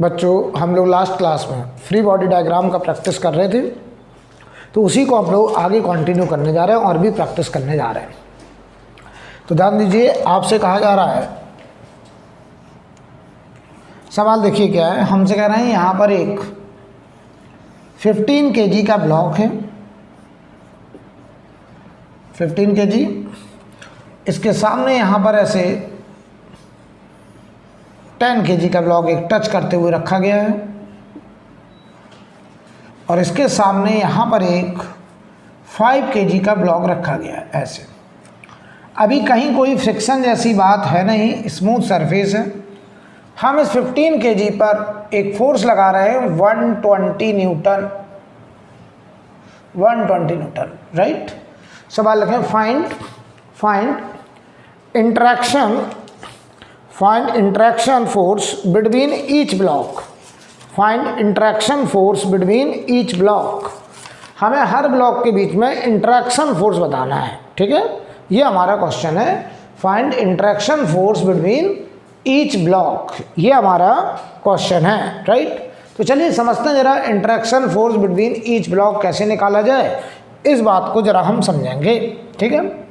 बच्चों हम लोग लास्ट क्लास में फ्री बॉडी डायग्राम का प्रैक्टिस कर रहे थे, तो उसी को हम लोग आगे कंटिन्यू करने जा रहे हैं और भी प्रैक्टिस करने जा रहे हैं। तो ध्यान दीजिए, आपसे कहा जा रहा है, सवाल देखिए क्या है, हमसे कह रहे हैं यहाँ पर एक 15 kg का ब्लॉक है, 15 kg, इसके सामने यहाँ पर ऐसे 10 kg का ब्लॉक एक टच करते हुए रखा गया है और इसके सामने यहाँ पर एक 5 kg का ब्लॉक रखा गया है ऐसे। अभी कहीं कोई फ्रिक्शन जैसी बात है नहीं, स्मूथ सरफेस है। हम इस 15 kg पर एक फोर्स लगा रहे हैं 120 न्यूटन, 120 न्यूटन, राइट। सवाल लिखें, find interaction force between each block, find interaction force between each block. हमें हर ब्लॉक के बीच में इंटरेक्शन फोर्स बताना है, ठीक है। ये हमारा क्वेश्चन है, find interaction force between each block, ये हमारा क्वेश्चन है, राइट। तो चलिए समझते हैं जरा interaction force between each block कैसे निकाला जाए, इस बात को जरा हम समझेंगे, ठीक है।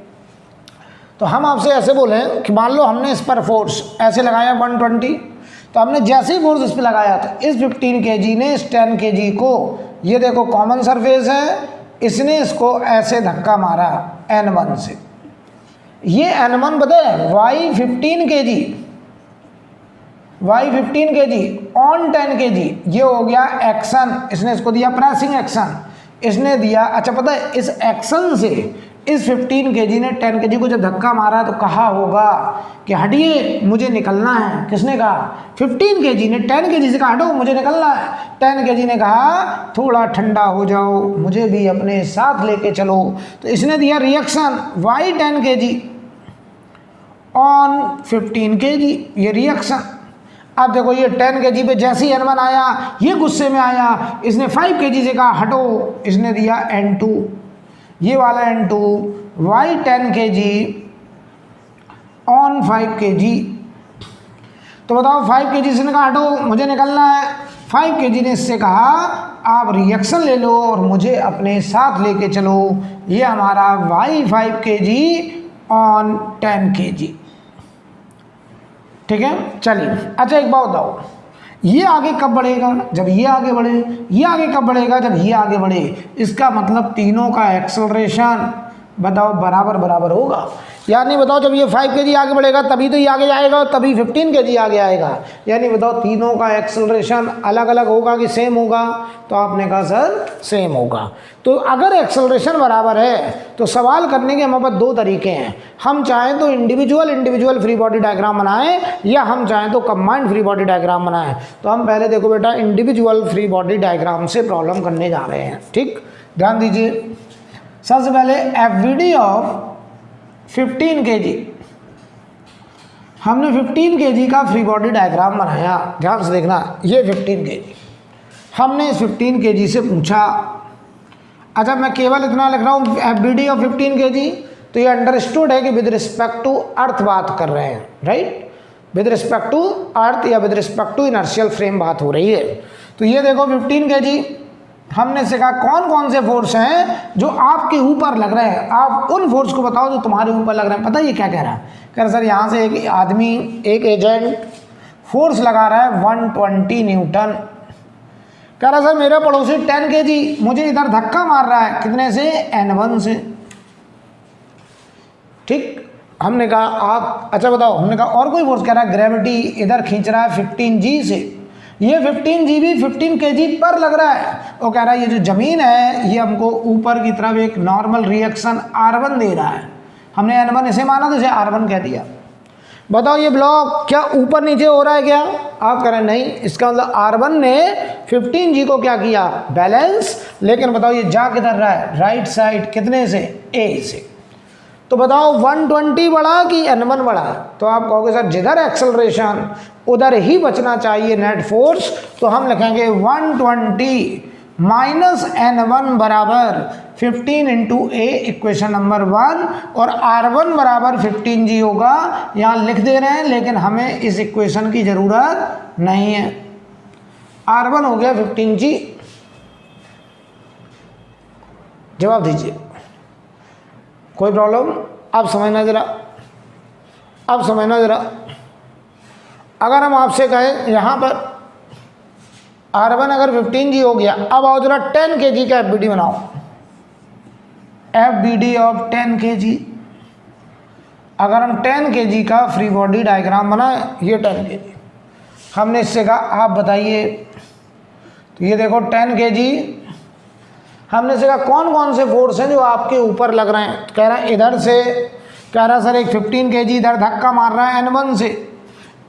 तो हम आपसे ऐसे बोले कि मान लो हमने इस पर फोर्स ऐसे लगाया 120, तो हमने जैसे ही फोर्स इस पर लगाया तो इस 15 kg ने इस 10 kg को, ये देखो कॉमन सरफेस है, इसने इसको ऐसे धक्का मारा N1 से। ये N1 बताए Y15 kg ऑन 10 kg, ये हो गया एक्शन, इसने इसको दिया प्रेसिंग एक्शन, इसने दिया, अच्छा पता है इस एक्शन से इस 15 kg ने 10 kg को जब धक्का मारा तो कहा होगा कि हटिए मुझे निकलना है। किसने कहा? 15 kg ने 10 kg से कहा हटो मुझे निकलना है। 10 kg ने कहा थोड़ा ठंडा हो जाओ, मुझे भी अपने साथ लेके चलो। तो इसने दिया reaction Y10 kg on 15 kg, ये रिएक्शन। अब देखो ये 10 kg पे जैसे ही N1 आया, ये गुस्से में आया, इसने 5 kg से कहा हटो, इसने दिया N2, ये वाला N2 Y10 kg on 5 kg। तो बताओ 5 kg से ने कहा हटो मुझे निकलना है, 5 kg ने इससे कहा आप रिएक्शन ले लो और मुझे अपने साथ लेके चलो। ये हमारा Y5 kg ऑन 10 kg, ठीक है। चलिए अच्छा एक बात बताओ, ये आगे कब बढ़ेगा? जब ये आगे बढ़े। ये आगे कब बढ़ेगा? जब ये आगे बढ़े। इसका मतलब तीनों का एक्सेलरेशन बताओ बराबर बराबर होगा। यानी बताओ जब ये 5 kg आगे बढ़ेगा तभी तो ये आगे जाएगा और तभी 15 kg आगे आएगा। यानी बताओ तीनों का एक्सेलरेशन अलग अलग होगा कि सेम होगा? तो आपने कहा सर सेम होगा। तो अगर एक्सेलरेशन बराबर है तो सवाल करने के हमारे पास दो तरीके हैं। हम चाहें तो इंडिविजुअल फ्री बॉडी डायग्राम बनाएं या हम चाहें तो कंबाइंड फ्री बॉडी डायग्राम बनाएं। तो हम पहले देखो बेटा इंडिविजुअल फ्री बॉडी डायग्राम से प्रॉब्लम करने जा रहे हैं, ठीक। ध्यान दीजिए, सबसे पहले एफवीडी ऑफ 15 kg, हमने 15 kg का फ्री बॉडी डायग्राम बनाया। ध्यान से देखना, ये 15 kg, हमने इस 15 kg से पूछा। अच्छा मैं केवल इतना लिख रहा हूँ एफबीडी ऑफ 15 kg, तो ये अंडरस्टूड है कि विद रिस्पेक्ट टू अर्थ बात कर रहे हैं, right. With respect to earth या with respect to inertial frame बात हो रही है। तो ये देखो 15 kg, हमने सीखा कौन कौन से फोर्स हैं जो आपके ऊपर लग रहे हैं। आप उन फोर्स को बताओ जो तुम्हारे ऊपर लग रहे हैं। पता है ये क्या कह रहा है? कह रहा सर यहाँ से एक आदमी, एक एजेंट फोर्स लगा रहा है 120 न्यूटन। कह रहा सर मेरा पड़ोसी 10 kg मुझे इधर धक्का मार रहा है, कितने से? N1 से, ठीक। हमने कहा आप, अच्छा बताओ, हमने कहा और कोई फोर्स? कह रहा है ग्रेविटी इधर खींच रहा है 15G से। ये 15G भी 15 kg पर लग रहा है। वो कह रहा है ये जो ज़मीन है ये हमको ऊपर की तरफ एक नॉर्मल रिएक्शन R1 दे रहा है। हमने N1 इसे माना तो इसे R1 कह दिया। बताओ ये ब्लॉक क्या ऊपर नीचे हो रहा है क्या? आप कह रहे हैं नहीं, इसका मतलब R1 ने 15G को क्या किया? बैलेंस। लेकिन बताओ ये जा किधर रहा है? राइट साइड, कितने से? A से। तो बताओ 120 बढ़ा कि N1 बढ़ा? तो आप कहोगे सर जिधर एक्सेलरेशन उधर ही बचना चाहिए नेट फोर्स। तो हम लिखेंगे 120 माइनस N1 बराबर 15 इंटू A, इक्वेशन नंबर 1, और R1 बराबर 15G होगा। यहाँ लिख दे रहे हैं लेकिन हमें इस इक्वेशन की ज़रूरत नहीं है। R1 हो गया 15G। जवाब दीजिए, कोई प्रॉब्लम? आप समझना जरा, अब समझना ज़रा। अगर हम आपसे कहें यहाँ पर R1 अगर 15G हो गया, अब आओ जरा 10 kg का FBD बनाओ। FBD of 10 kg। अगर हम 10 kg का फ्री बॉडी डायग्राम बनाए, ये 10 kg, हमने इससे कहा आप बताइए, तो ये देखो 10 kg, हमने इससे कहा कौन कौन से फोर्स हैं जो आपके ऊपर लग रहे हैं। कह रहा है इधर से, कह रहा सर एक 15 kg इधर धक्का मार रहा है N1 से,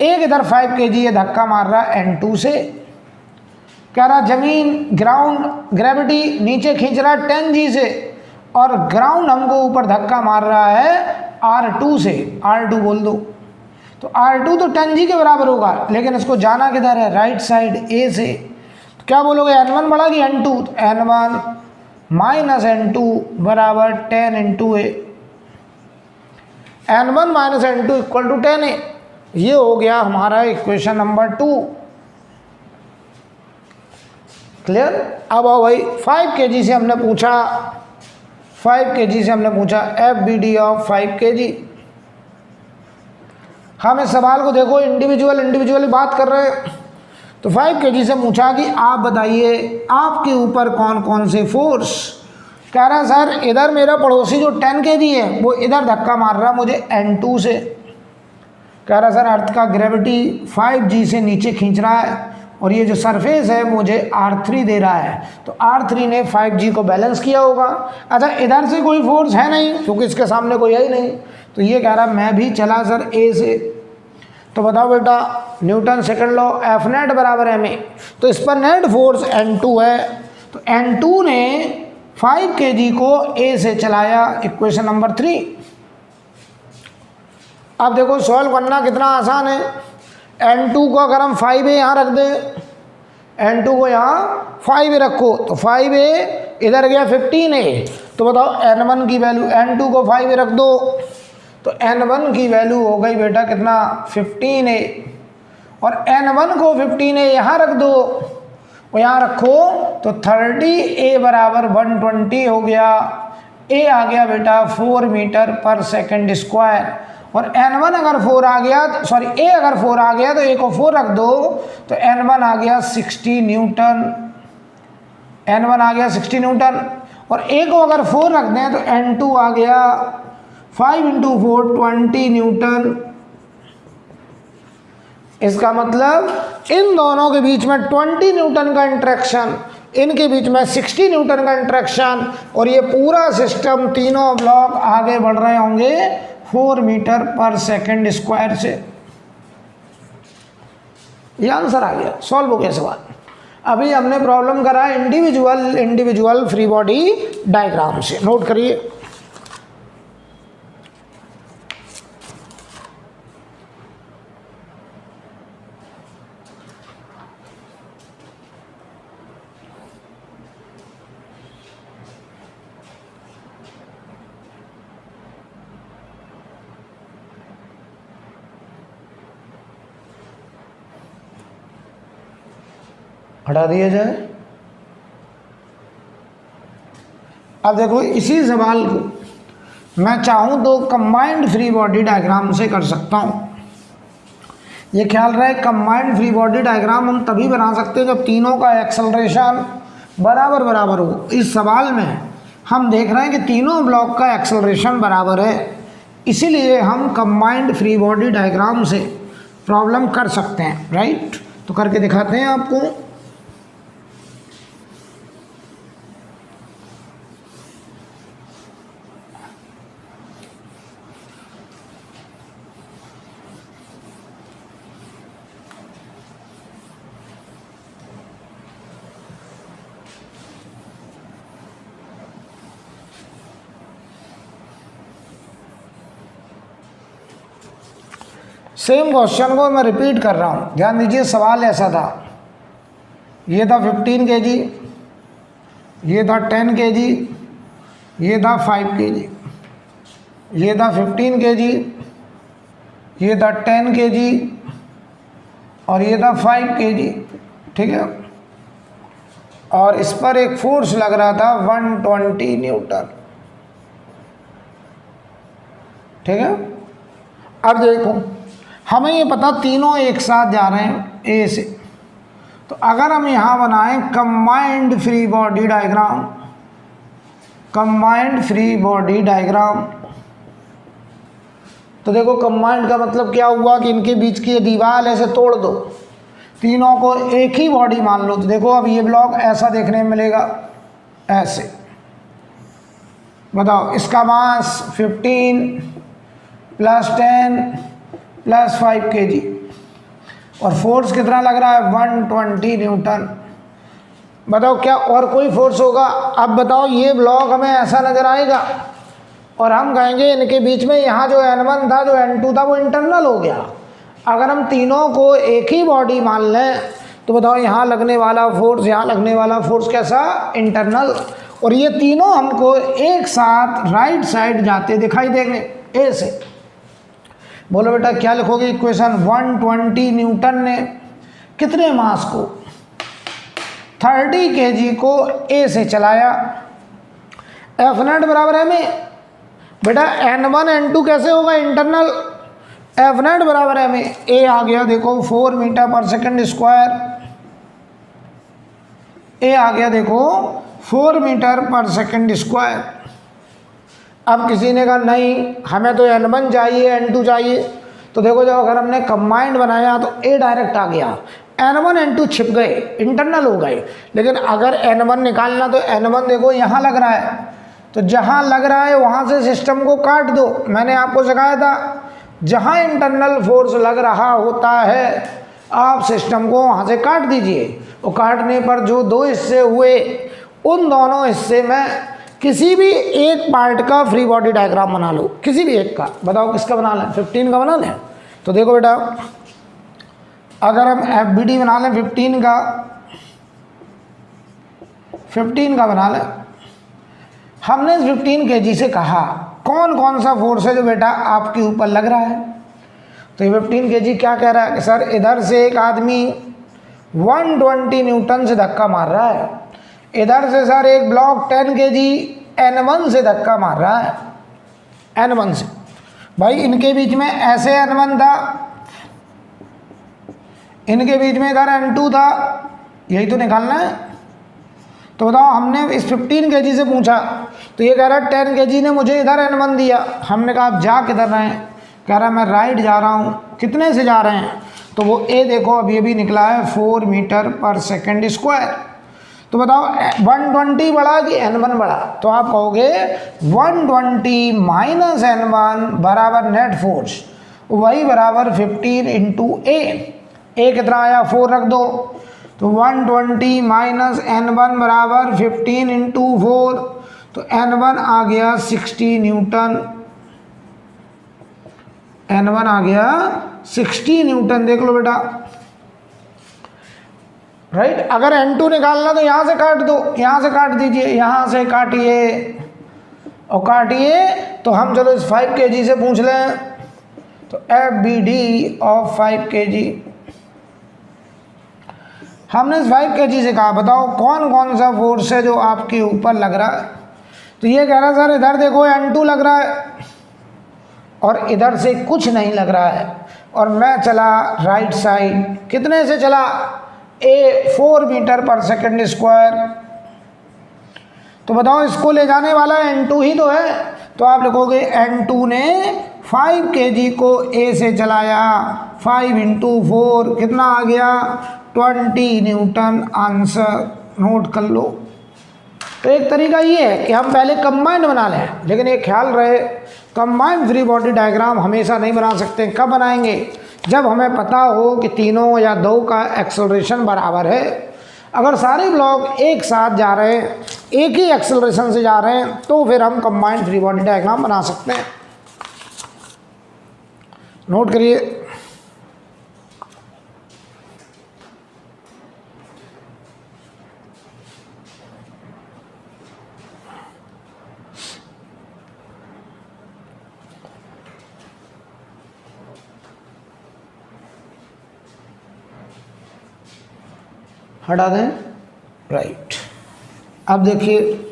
एक इधर 5 kg ये धक्का मार रहा है N2 से। कह रहा जमीन ग्राउंड ग्रेविटी नीचे खींच रहा है 10G से, और ग्राउंड हमको ऊपर धक्का मार रहा है R2 से। R2 बोल दो, तो R2 तो 10G के बराबर होगा, लेकिन इसको जाना किधर है? राइट साइड A से। तो क्या बोलोगे, N1 बड़ा कि N2? तो N1 माइनस N2 बराबर 10 into A। N1 minus N2 equal to 10 है। ये हो गया हमारा इक्वेशन नंबर 2। क्लियर? अब आओ भाई, 5 kg से हमने पूछा, 5 kg से हमने पूछा FBD ऑफ 5 kg। हम इस सवाल को देखो इंडिविजुअली बात कर रहे हैं। तो 5 kg से पूछा कि आप बताइए आपके ऊपर कौन कौन से फोर्स। कह रहा सर इधर मेरा पड़ोसी जो 10 kg है वो इधर धक्का मार रहा मुझे N2 से। कह रहा सर अर्थ का ग्रेविटी 5G से नीचे खींच रहा है, और ये जो सरफेस है मुझे R3 दे रहा है, तो R3 ने 5G को बैलेंस किया होगा। अच्छा इधर से कोई फोर्स है नहीं, क्योंकि इसके सामने कोई है ही नहीं, तो ये कह रहा मैं भी चला सर A से। तो बताओ बेटा, Newton second law, F net बराबर ma। तो इस पर नेट फोर्स N2 है, तो N2 ने 5 kg को A से चलाया, इक्वेशन नंबर 3। अब देखो सॉल्व करना कितना आसान है। N2 को अगर हम 5A यहाँ रख दें, N2 को यहाँ 5A रखो, तो 5A इधर गया 15A। तो बताओ N1 की वैल्यू, N2 को 5A रख दो, तो N1 की वैल्यू हो गई बेटा कितना? 15A। और N1 को 15A यहाँ रख दो, और यहाँ रखो तो 30A बराबर 120 हो गया। A आ गया बेटा 4 मीटर पर सेकंड स्क्वायर। और N1 अगर 4 आ गया, सॉरी A अगर 4 आ गया तो A को 4 रख दो, तो N1 आ गया 60 न्यूटन। N1 आ गया 60 न्यूटन, और A को अगर 4 रख दें तो N2 आ गया 5 इंटू 4 20 न्यूटन। इसका मतलब इन दोनों के बीच में 20 न्यूटन का इंटरेक्शन, इनके बीच में 60 न्यूटन का इंटरेक्शन, और ये पूरा सिस्टम तीनों ब्लॉक आगे बढ़ रहे होंगे 4 मीटर पर सेकंड स्क्वायर से। ये आंसर आ गया, सॉल्व हो गया सवाल। अभी हमने प्रॉब्लम करा इंडिविजुअल फ्री बॉडी डायग्राम से, नोट करिए। हटा दिया जाए। अब देखो इसी सवाल को मैं चाहूँ तो कंबाइंड फ्री बॉडी डायग्राम से कर सकता हूँ। ये ख्याल रहे कंबाइंड फ्री बॉडी डायग्राम हम तभी बना सकते हैं जब तीनों का एक्सेलरेशन बराबर बराबर हो। इस सवाल में हम देख रहे हैं कि तीनों ब्लॉक का एक्सेलरेशन बराबर है, इसीलिए हम कंबाइंड फ्री बॉडी डायग्राम से प्रॉब्लम कर सकते हैं। राइट, तो करके दिखाते हैं आपको। सेम क्वेश्चन को मैं रिपीट कर रहा हूँ, ध्यान दीजिए। सवाल ऐसा था, ये था 15 kg, ये था 10 kg, ये था 5 kg, ये था 15 kg, ये था 10 kg, और ये था 5 kg। ठीक है। और इस पर एक फोर्स लग रहा था 120 न्यूटन। ठीक है, अब देखो हमें ये पता तीनों एक साथ जा रहे हैं ए से, तो अगर हम यहाँ बनाएं combined free body diagram, combined free body diagram, तो देखो कंबाइंड का मतलब क्या हुआ कि इनके बीच की ये दीवार ऐसे तोड़ दो, तीनों को एक ही बॉडी मान लो। तो देखो अब ये ब्लॉक ऐसा देखने में मिलेगा, ऐसे। बताओ इसका मास 15 + 10 + 5 kg और फोर्स कितना लग रहा है 120 न्यूटन। बताओ क्या और कोई फोर्स होगा? अब बताओ ये ब्लॉक हमें ऐसा नजर आएगा और हम कहेंगे इनके बीच में यहाँ जो N1 था, जो N2 था, वो इंटरनल हो गया। अगर हम तीनों को एक ही बॉडी मान लें तो बताओ यहाँ लगने वाला फोर्स, यहाँ लगने वाला फोर्स कैसा? इंटरनल। और ये तीनों हमको एक साथ राइट साइड जाते दिखाई देंगे ए से। बोलो बेटा क्या लिखोगे इक्वेशन? 120 न्यूटन ने कितने मास को 30 kg को ए से चलाया, एफ नेट बराबर है में बेटा N1 N2 कैसे होगा? इंटरनल। एफ नेट बराबर है में ए आ गया देखो 4 मीटर/सेकंड², ए आ गया देखो 4 मीटर/सेकंड²। अब किसी ने कहा नहीं हमें तो N1 चाहिए N2 चाहिए, तो देखो जब अगर हमने कंबाइंड बनाया तो ए डायरेक्ट आ गया, N1 N2 छिप गए, इंटरनल हो गए। लेकिन अगर N1 निकालना तो N1 देखो यहाँ लग रहा है, तो जहाँ लग रहा है वहाँ से सिस्टम को काट दो। मैंने आपको सिखाया था जहाँ इंटरनल फोर्स लग रहा होता है आप सिस्टम को वहाँ से काट दीजिए, और काटने पर जो दो हिस्से हुए उन दोनों हिस्से में किसी भी एक पार्ट का फ्री बॉडी डायग्राम बना लो, किसी भी एक का। बताओ किसका बना लें? 15 का बना लें। तो देखो बेटा अगर हम FBD बना लें 15 का बना लें। हमने 15 kg से कहा कौन कौन सा फोर्स है जो बेटा आपके ऊपर लग रहा है। तो ये 15 kg क्या कह रहा है कि सर इधर से एक आदमी 120 न्यूटन से धक्का मार रहा है, इधर से सर एक ब्लॉक 10 kg N1 से धक्का मार रहा है, N1 से। भाई इनके बीच में ऐसे N1 था, इनके बीच में इधर N2 था, यही तो निकालना है। तो बताओ हमने इस 15 kg से पूछा तो ये कह रहा है 10 kg ने मुझे इधर N1 दिया। हमने कहा आप जा किधर रहे हैं? कह रहा है मैं राइट जा रहा हूँ। कितने से जा रहे हैं? तो वो ए देखो अभी अभी निकला है 4 मीटर/सेकंड²। तो बताओ 120 बढ़ा कि N1 बढ़ा? तो आप कहोगे 120 - N1 बराबर नेट फोर्स, वही बराबर 15 × ए कितना आया 4 रख दो, तो 120 - N1 बराबर 15 × 4, तो N1 आ गया 60 न्यूटन, N1 आ गया 60 न्यूटन। देख लो बेटा राइट। अगर N2 निकालना तो यहाँ से काट दो, यहाँ से काट दीजिए, यहाँ से काटिए और काटिए। तो हम चलो इस 5 kg से पूछ लें, तो FBD ऑफ 5 kg। हमने इस 5 kg से कहा बताओ कौन कौन सा फोर्स है जो आपके ऊपर लग रहा है। तो ये कह रहा है सर इधर देखो N2 लग रहा है और इधर से कुछ नहीं लग रहा है, और मैं चला राइट साइड। कितने से चला? ए 4 मीटर/सेकंड²। तो बताओ इसको ले जाने वाला N2 ही तो है, तो आप लिखोगे N2 ने 5 kg को ए से चलाया, 5 × 4 कितना आ गया 20 न्यूटन। आंसर नोट कर लो। तो एक तरीका ये है कि हम पहले कंबाइंड बना लें, लेकिन एक ख्याल रहे कंबाइंड फ्री बॉडी डायग्राम हमेशा नहीं बना सकते। कब बनाएंगे? जब हमें पता हो कि तीनों या दो का एक्सेलरेशन बराबर है। अगर सारे ब्लॉक एक साथ जा रहे हैं, एक ही एक्सेलरेशन से जा रहे हैं, तो फिर हम कंबाइंड फ्री बॉडी डायग्राम बना सकते हैं। नोट करिए। हटा दें, राइट। अब देखिए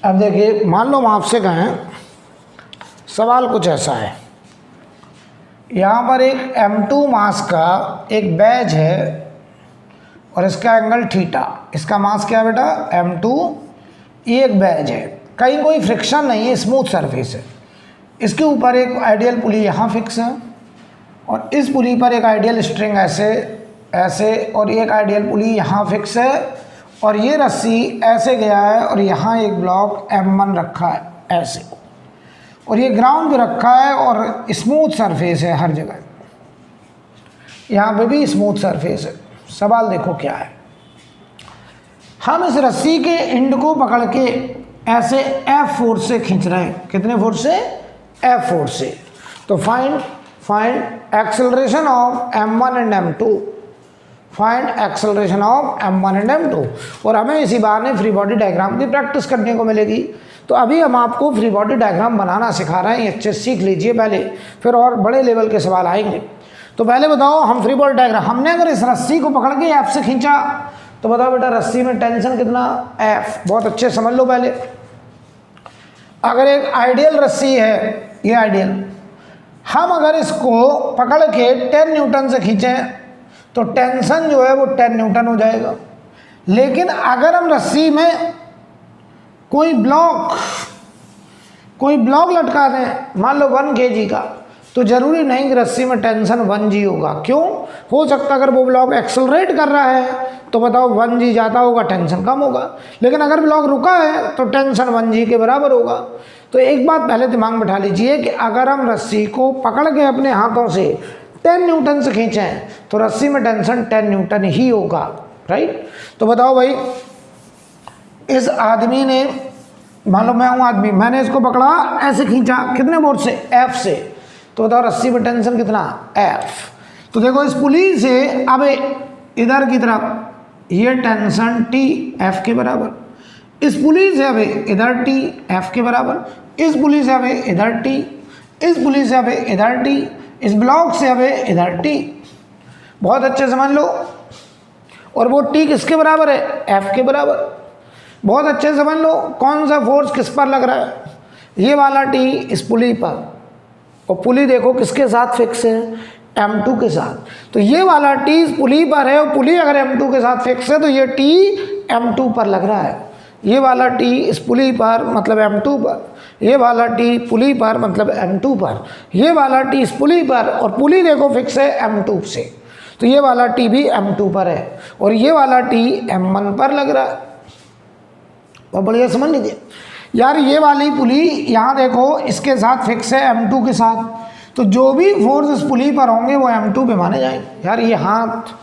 अब देखिए, मान लो हम आपसे कहें, सवाल कुछ ऐसा है, यहाँ पर एक M2 मास का एक बैज है और इसका एंगल थीटा, इसका मास क्या है बेटा, M2, ये एक बैज है, कहीं कोई फ्रिक्शन नहीं है, स्मूथ सरफेस है, इसके ऊपर एक आइडियल पुली यहाँ फिक्स है और इस पुली पर एक आइडियल स्ट्रिंग ऐसे ऐसे और एक आइडियल पुली यहाँ फिक्स है और ये रस्सी ऐसे गया है और यहाँ एक ब्लॉक M1 रखा है ऐसे, और ये ग्राउंड पे रखा है और स्मूथ सरफेस है हर जगह, यहाँ पे भी स्मूथ सरफेस है। सवाल देखो क्या है, हम इस रस्सी के एंड को पकड़ के ऐसे F फोर्स से खींच रहे हैं, कितने फोर्स से, F फोर्स से। तो find acceleration of M1 and M2, find acceleration of M1 and M2, और हमें इसी बहाने फ्री बॉडी डायग्राम की प्रैक्टिस करने को मिलेगी। तो अभी हम आपको फ्री बॉडी डायग्राम बनाना सिखा रहे हैं, ये अच्छे सीख लीजिए पहले, फिर और बड़े लेवल के सवाल आएंगे। तो पहले बताओ, हम फ्री बॉडी डायग्राम, हमने अगर इस रस्सी को पकड़ के F से खींचा तो बताओ बेटा रस्सी में टेंशन कितना, F, बहुत अच्छे समझ लो पहले। अगर एक आइडियल रस्सी है, ये आइडियल, हम अगर इसको पकड़ के 10 न्यूटन से खींचें तो टेंशन जो है वो 10 न्यूटन हो जाएगा। लेकिन अगर हम रस्सी में कोई ब्लॉक लटका दें, मान लो 1 kg का, तो ज़रूरी नहीं कि रस्सी में टेंशन 1G होगा। क्यों, हो सकता है अगर वो ब्लॉक एक्सेलरेट कर रहा है तो बताओ 1G ज़्यादा होगा, टेंशन कम होगा, लेकिन अगर ब्लॉक रुका है तो टेंशन 1G के बराबर होगा। तो एक बात पहले दिमाग में बैठा लीजिए कि अगर हम रस्सी को पकड़ के अपने हाथों से 10 न्यूटन से खींचें तो रस्सी में टेंशन 10 न्यूटन ही होगा, राइट। तो बताओ भाई, इस आदमी ने, मान लो मैं हूँ आदमी, मैंने इसको पकड़ा, ऐसे खींचा, कितने फोर्स से, F से, तो बताओ रस्सी में टेंशन कितना, F। तो देखो इस पुली से अब इधर की तरफ ये टेंशन T, F के बराबर, इस पुली से अब इधर T, F के बराबर, इस पुली से अब इधर T, इस पुली से अब इधर T, इस ब्लॉक से अब इधर T, बहुत अच्छे समझ लो। और वो T किसके बराबर है, F के बराबर, बहुत अच्छे समझ लो। कौन सा फोर्स किस पर लग रहा है, ये वाला T इस पुली पर, और पुली देखो किसके साथ फिक्स है, M2 के साथ। तो ये वाला T इस पुली पर है और पुली अगर M2 के साथ फिक्स है तो ये T M2 पर लग रहा है। ये वाला T इस पुली पर मतलब M2 पर, ये वाला T पुली पर मतलब M2 पर, ये वाला T इस पुली पर, और पुली देखो फिक्स है M2 से, तो ये वाला T भी M2 पर है और ये वाला T M1 पर लग रहा है। और बढ़िया समझ लीजिए यार, ये वाली पुली यहाँ देखो इसके साथ फिक्स है M2 के साथ, तो जो भी फोर्स इस पुली पर होंगे वो M2 पे माने जाएंगे। यार ये हाथ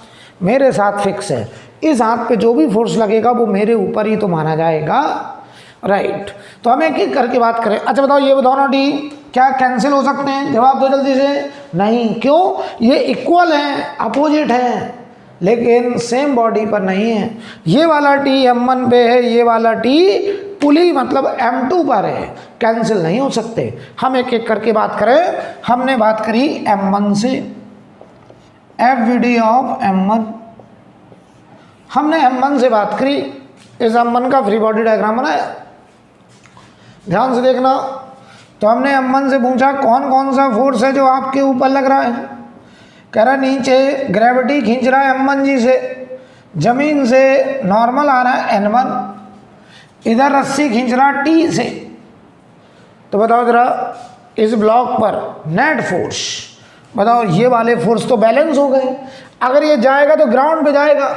मेरे साथ फिक्स है, इस हाथ पे जो भी फोर्स लगेगा वो मेरे ऊपर ही तो माना जाएगा, राइट। तो हम एक एक करके बात करें। अच्छा बताओ, ये बताओ ना डी क्या कैंसिल हो सकते हैं, जवाब दो जल्दी से, नहीं। क्यों, ये इक्वल हैं, अपोजिट हैं, लेकिन सेम बॉडी पर नहीं है। ये वाला T M1 पे है, ये वाला T पुली मतलब M2 पर है, कैंसिल नहीं हो सकते। हम एक एक करके बात करें। हमने बात करी M1 से, FVD ऑफ M1, हमने M1 से बात करी, इस M1 का फ्री बॉडी डायग्राम बनाया, ध्यान से देखना। तो हमने M1 से पूछा कौन कौन सा फोर्स है जो आपके ऊपर लग रहा है, कह रहा नीचे ग्रेविटी खींच रहा है M1G से, जमीन से नॉर्मल आ रहा है N1, इधर रस्सी खींच रहा है T से। तो बताओ जरा इस ब्लॉक पर नेट फोर्स, बताओ ये वाले फोर्स तो बैलेंस हो गए, अगर ये जाएगा तो ग्राउंड पे जाएगा।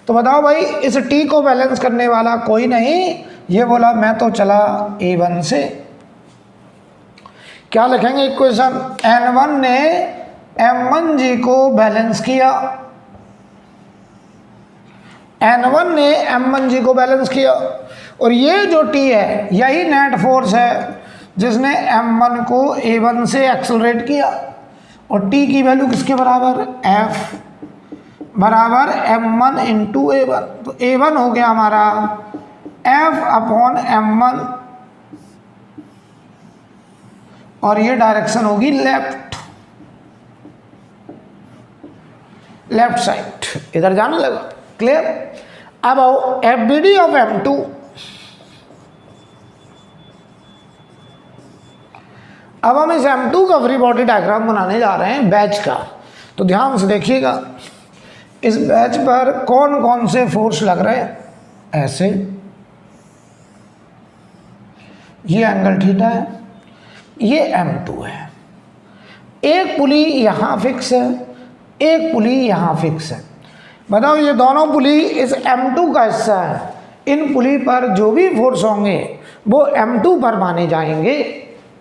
तो बताओ भाई इस T को बैलेंस करने वाला कोई नहीं, ये बोला मैं तो चला A1 से। क्या लिखेंगे इक्वेशन, N1 ने M1G को बैलेंस किया, N1 ने M1G को बैलेंस किया, और ये जो T है यही नेट फोर्स है जिसने M1 को A1 से एक्सलरेट किया, और T की वैल्यू किसके बराबर, F बराबर M1 इंटू A1। तो A1 हो गया हमारा F अपॉन M1, और ये डायरेक्शन होगी लेफ्ट साइड, इधर जाने लगा। क्लियर। अब आओ FBD ऑफ M2। अब हम इस M2 का फ्री बॉडी डायग्राम बनाने जा रहे हैं बैच का। तो ध्यान से देखिएगा, इस बैच पर कौन कौन से फोर्स लग रहे हैं। ऐसे ये एंगल थीटा है, ये M2 है, एक पुली यहाँ फिक्स है, एक पुली यहाँ फिक्स है। बताओ ये दोनों पुली इस M2 का हिस्सा है, इन पुली पर जो भी फोर्स होंगे वो M2 पर माने जाएंगे।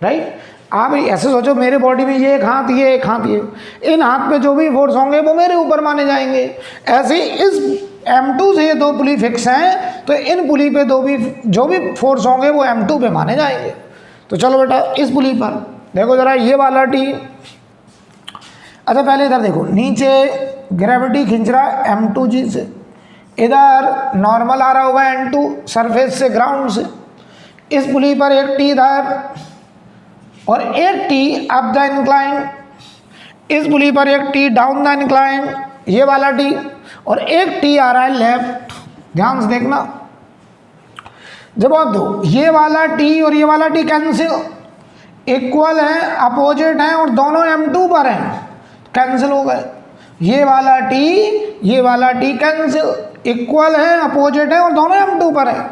राइट। आप ऐसे सोचो, मेरे बॉडी में ये एक हाथ, ये एक हाथ, ये इन हाथ पे जो भी फोर्स होंगे वो मेरे ऊपर माने जाएंगे। ऐसे इस M2 से ये दो पुली फिक्स हैं, तो इन पुली पे जो भी फोर्स होंगे वो M2 पे माने जाएंगे। तो चलो बेटा इस पुली पर देखो जरा, ये वाला T। अच्छा पहले इधर देखो, नीचे ग्रेविटी खींच रहा है M2G से, इधर नॉर्मल आ रहा होगा N2 सरफेस से, ग्राउंड से। इस पुली पर एक T इधर और एक T अप द इंक्लाइन, इस पुली पर एक T डाउन द इंक्लाइन, ये वाला T, और एक T आ रहा है लेफ्ट। ध्यान से देखना, जवाब दो, ये वाला T और ये वाला T कैंसिल, इक्वल है, अपोजिट है, और दोनों M2 पर हैं, कैंसिल हो गए। ये वाला T कैंसिल, इक्वल है, अपोजिट है, और दोनों M2 पर है।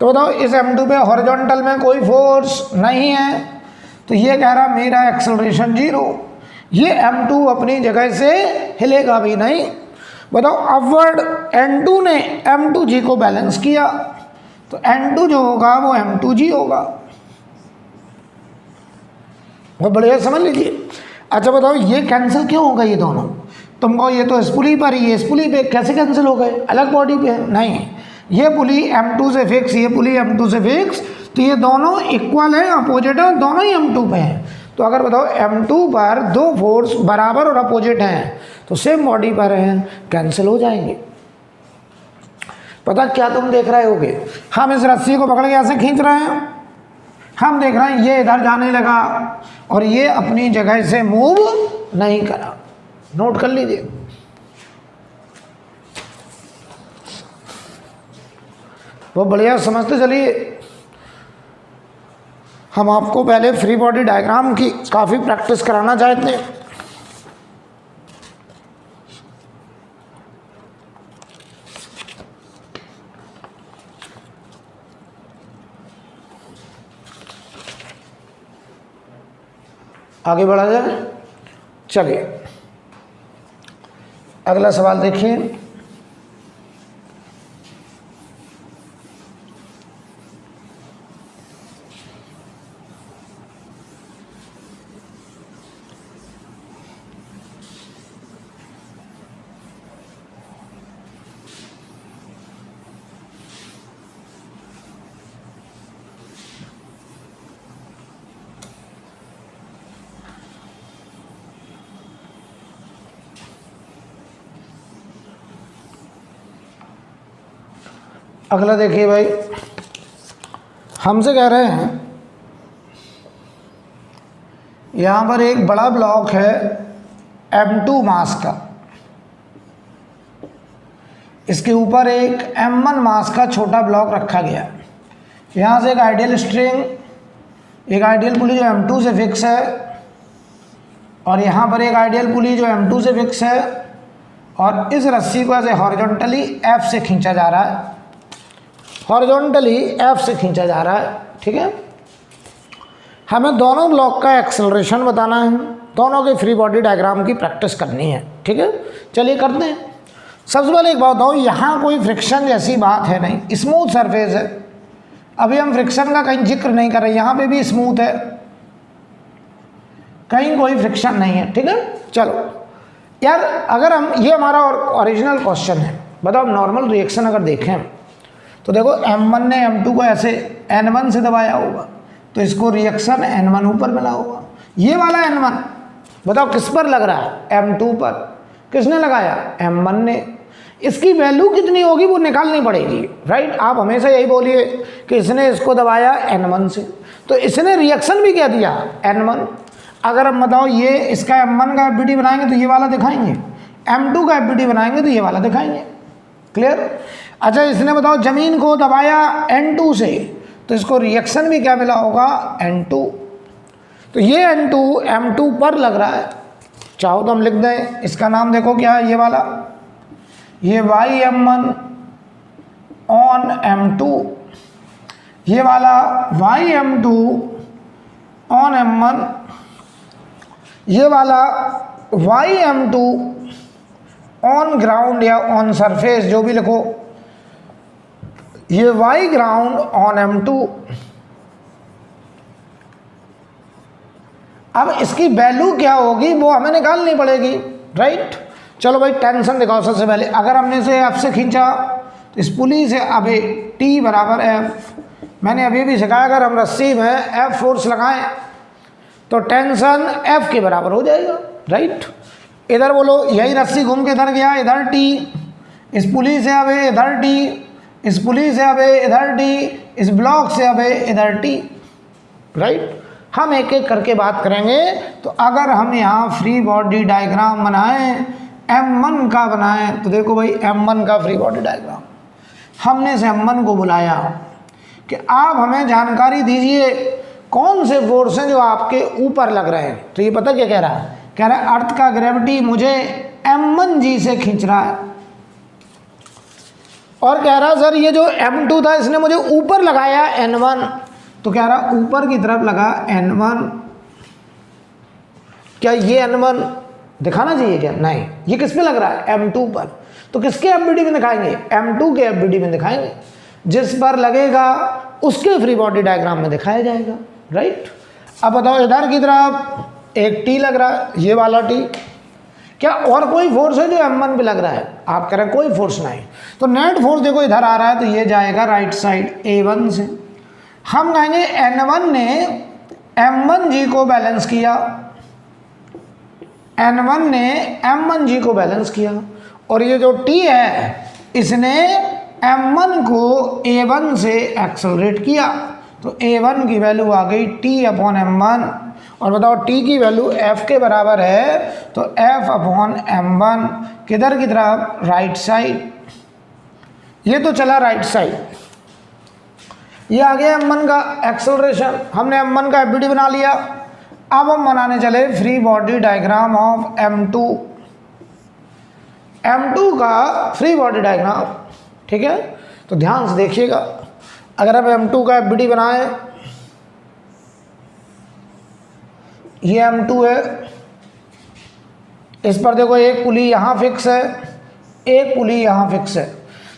तो बताओ इस M2 पे हॉरिजॉन्टल में कोई फोर्स नहीं है, तो ये कह रहा मेरा एक्सेलरेशन 0। ये M2 अपनी जगह से हिलेगा भी नहीं। बताओ अपवर्ड N2 ने M2G को बैलेंस किया, तो N2 जो होगा वो M2G होगा। वो बढ़िया समझ लीजिए। अच्छा बताओ ये कैंसिल क्यों होगा ये दोनों। तुमको ये तो इस पुली पर ही है, इस पुली पे कैसे कैंसिल हो गए, अलग बॉडी पे है। नहीं, ये पुली M2 से फिक्स, ये पुली M2 से फिक्स, तो ये दोनों इक्वल है, अपोजिट है, दोनों ही M2 पे हैं। तो अगर बताओ M2 पर दो फोर्स बराबर और अपोजिट हैं तो सेम बॉडी पर हैं, कैंसिल हो जाएंगे। पता क्या तुम देख रहे होगे, हम इस रस्सी को पकड़ के ऐसे खींच रहे हैं, हम देख रहे हैं ये इधर जाने लगा और ये अपनी जगह से मूव नहीं करा। नोट कर लीजिए। वो बढ़िया समझते चलिए। हम आपको पहले फ्री बॉडी डायग्राम की काफ़ी प्रैक्टिस कराना चाहते हैं। आगे बढ़ा जाए, चलिए अगला सवाल देखिए। अगला देखिए भाई, हमसे कह रहे हैं यहाँ पर एक बड़ा ब्लॉक है M2 मास का, इसके ऊपर एक M1 मास का छोटा ब्लॉक रखा गया। यहाँ से एक आइडियल स्ट्रिंग, एक आइडियल पुली जो M2 से फिक्स है, और यहाँ पर एक आइडियल पुली जो M2 से फिक्स है, और इस रस्सी को ऐसे हॉरिजॉन्टली F से खींचा जा रहा है, हॉरिजॉन्टली F से खींचा जा रहा है। ठीक है, हमें दोनों ब्लॉक का एक्सेलरेशन बताना है, दोनों के फ्री बॉडी डायग्राम की प्रैक्टिस करनी है। ठीक है, चलिए करते हैं। सबसे पहले एक बात बताओ, यहाँ कोई फ्रिक्शन जैसी बात है नहीं, स्मूथ सरफेस है। अभी हम फ्रिक्शन का कहीं जिक्र नहीं कर रहे, यहाँ पे भी स्मूथ है, कहीं कोई फ्रिक्शन नहीं है। ठीक है, चलो यार, अगर हम, ये हमारा ओरिजिनल क्वेश्चन है, बताओ नॉर्मल रिएक्शन अगर देखें तो देखो M1 ने M2 को ऐसे N1 से दबाया होगा तो इसको रिएक्शन N1 ऊपर मिला होगा। ये वाला N1 बताओ किस पर लग रहा है, M2 पर। किसने लगाया, M1 ने। इसकी वैल्यू कितनी होगी वो निकालनी पड़ेगी, राइट। आप हमेशा यही बोलिए कि इसने इसको दबाया N1 से, तो इसने रिएक्शन भी क्या दिया, N1। अगर हम बताओ ये इसका M1 का FBD बनाएंगे तो ये वाला दिखाएंगे, M2 का FBD बनाएंगे तो ये वाला दिखाएंगे। क्लियर। अच्छा इसने बताओ जमीन को दबाया N2 से, तो इसको रिएक्शन भी क्या मिला होगा, N2। तो ये N2 M2 पर लग रहा है। चाहो तो हम लिख दें, इसका नाम देखो क्या है, ये वाला, ये YM1 ऑन M2, ये वाला YM2 ऑन M1, ये वाला YM2 ऑन ग्राउंड या ऑन सरफेस जो भी लिखो, ये Y ग्राउंड ऑन M2। अब इसकी वैल्यू क्या होगी वो हमें निकालनी पड़ेगी, राइट। चलो भाई टेंशन दिखाओ। सबसे पहले अगर हमने इसे F से खींचा तो इस पुली से अभी T बराबर F, मैंने अभी भी सिखाया अगर हम रस्सी में F फोर्स लगाएं तो टेंशन F के बराबर हो जाएगा, राइट। इधर बोलो यही रस्सी घूम के इधर गया, इधर T, इस पुली से अबे इधर T, इस पुली से अबे इधर T, इस ब्लॉक से अबे इधर T, राइट। हम एक एक करके बात करेंगे। तो अगर हम यहाँ फ्री बॉडी डायग्राम बनाएं, M1 का बनाएं, तो देखो भाई M1 का फ्री बॉडी डायग्राम, हमने इस M1 को बुलाया कि आप हमें जानकारी दीजिए कौन से फोर्स हैं जो आपके ऊपर लग रहे हैं। तो ये पता क्या कह रहा है, कह रहा है अर्थ का ग्रेविटी मुझे M1G से खींच रहा है, और कह रहा सर ये जो M2 था इसने मुझे ऊपर लगाया N1, तो कह रहा ऊपर की तरफ लगा N1। क्या ये N1 दिखाना चाहिए क्या, नहीं, ये किस पे लग रहा है, M2 पर। तो किसके FBD में दिखाएंगे, M2 के FBD में दिखाएंगे। जिस पर लगेगा उसके फ्री बॉडी डायग्राम में दिखाया जाएगा, राइट। अब बताओ इधर की तरफ एक T लग रहा है, ये वाला T, क्या और कोई फोर्स है जो M1 पे लग रहा है, आप कह रहे हैं कोई फोर्स नहीं। तो नेट फोर्स देखो इधर आ रहा है तो ये जाएगा राइट साइड A1 से। हम कहेंगे N1 ने M1G को बैलेंस किया, N1 ने M1G को बैलेंस किया, और ये जो T है इसने M1 को A1 से एक्सेलरेट किया। तो A1 की वैल्यू आ गई T अपॉन M1, और बताओ T की वैल्यू F के बराबर है, तो F अपॉन M1 किधर की तरफ, राइट साइड। ये तो चला राइट साइड, ये आ गया M1 का एक्सेलरेशन। हमने M1 का FBD बना लिया। अब हम बनाने चले free body diagram of M2, M2 का फ्री बॉडी डायग्राम, ठीक है। तो ध्यान से देखिएगा, अगर हम M2 का FBD बनाएं, ये M2 है, इस पर देखो एक पुली यहाँ फिक्स है, एक पुली यहाँ फिक्स है।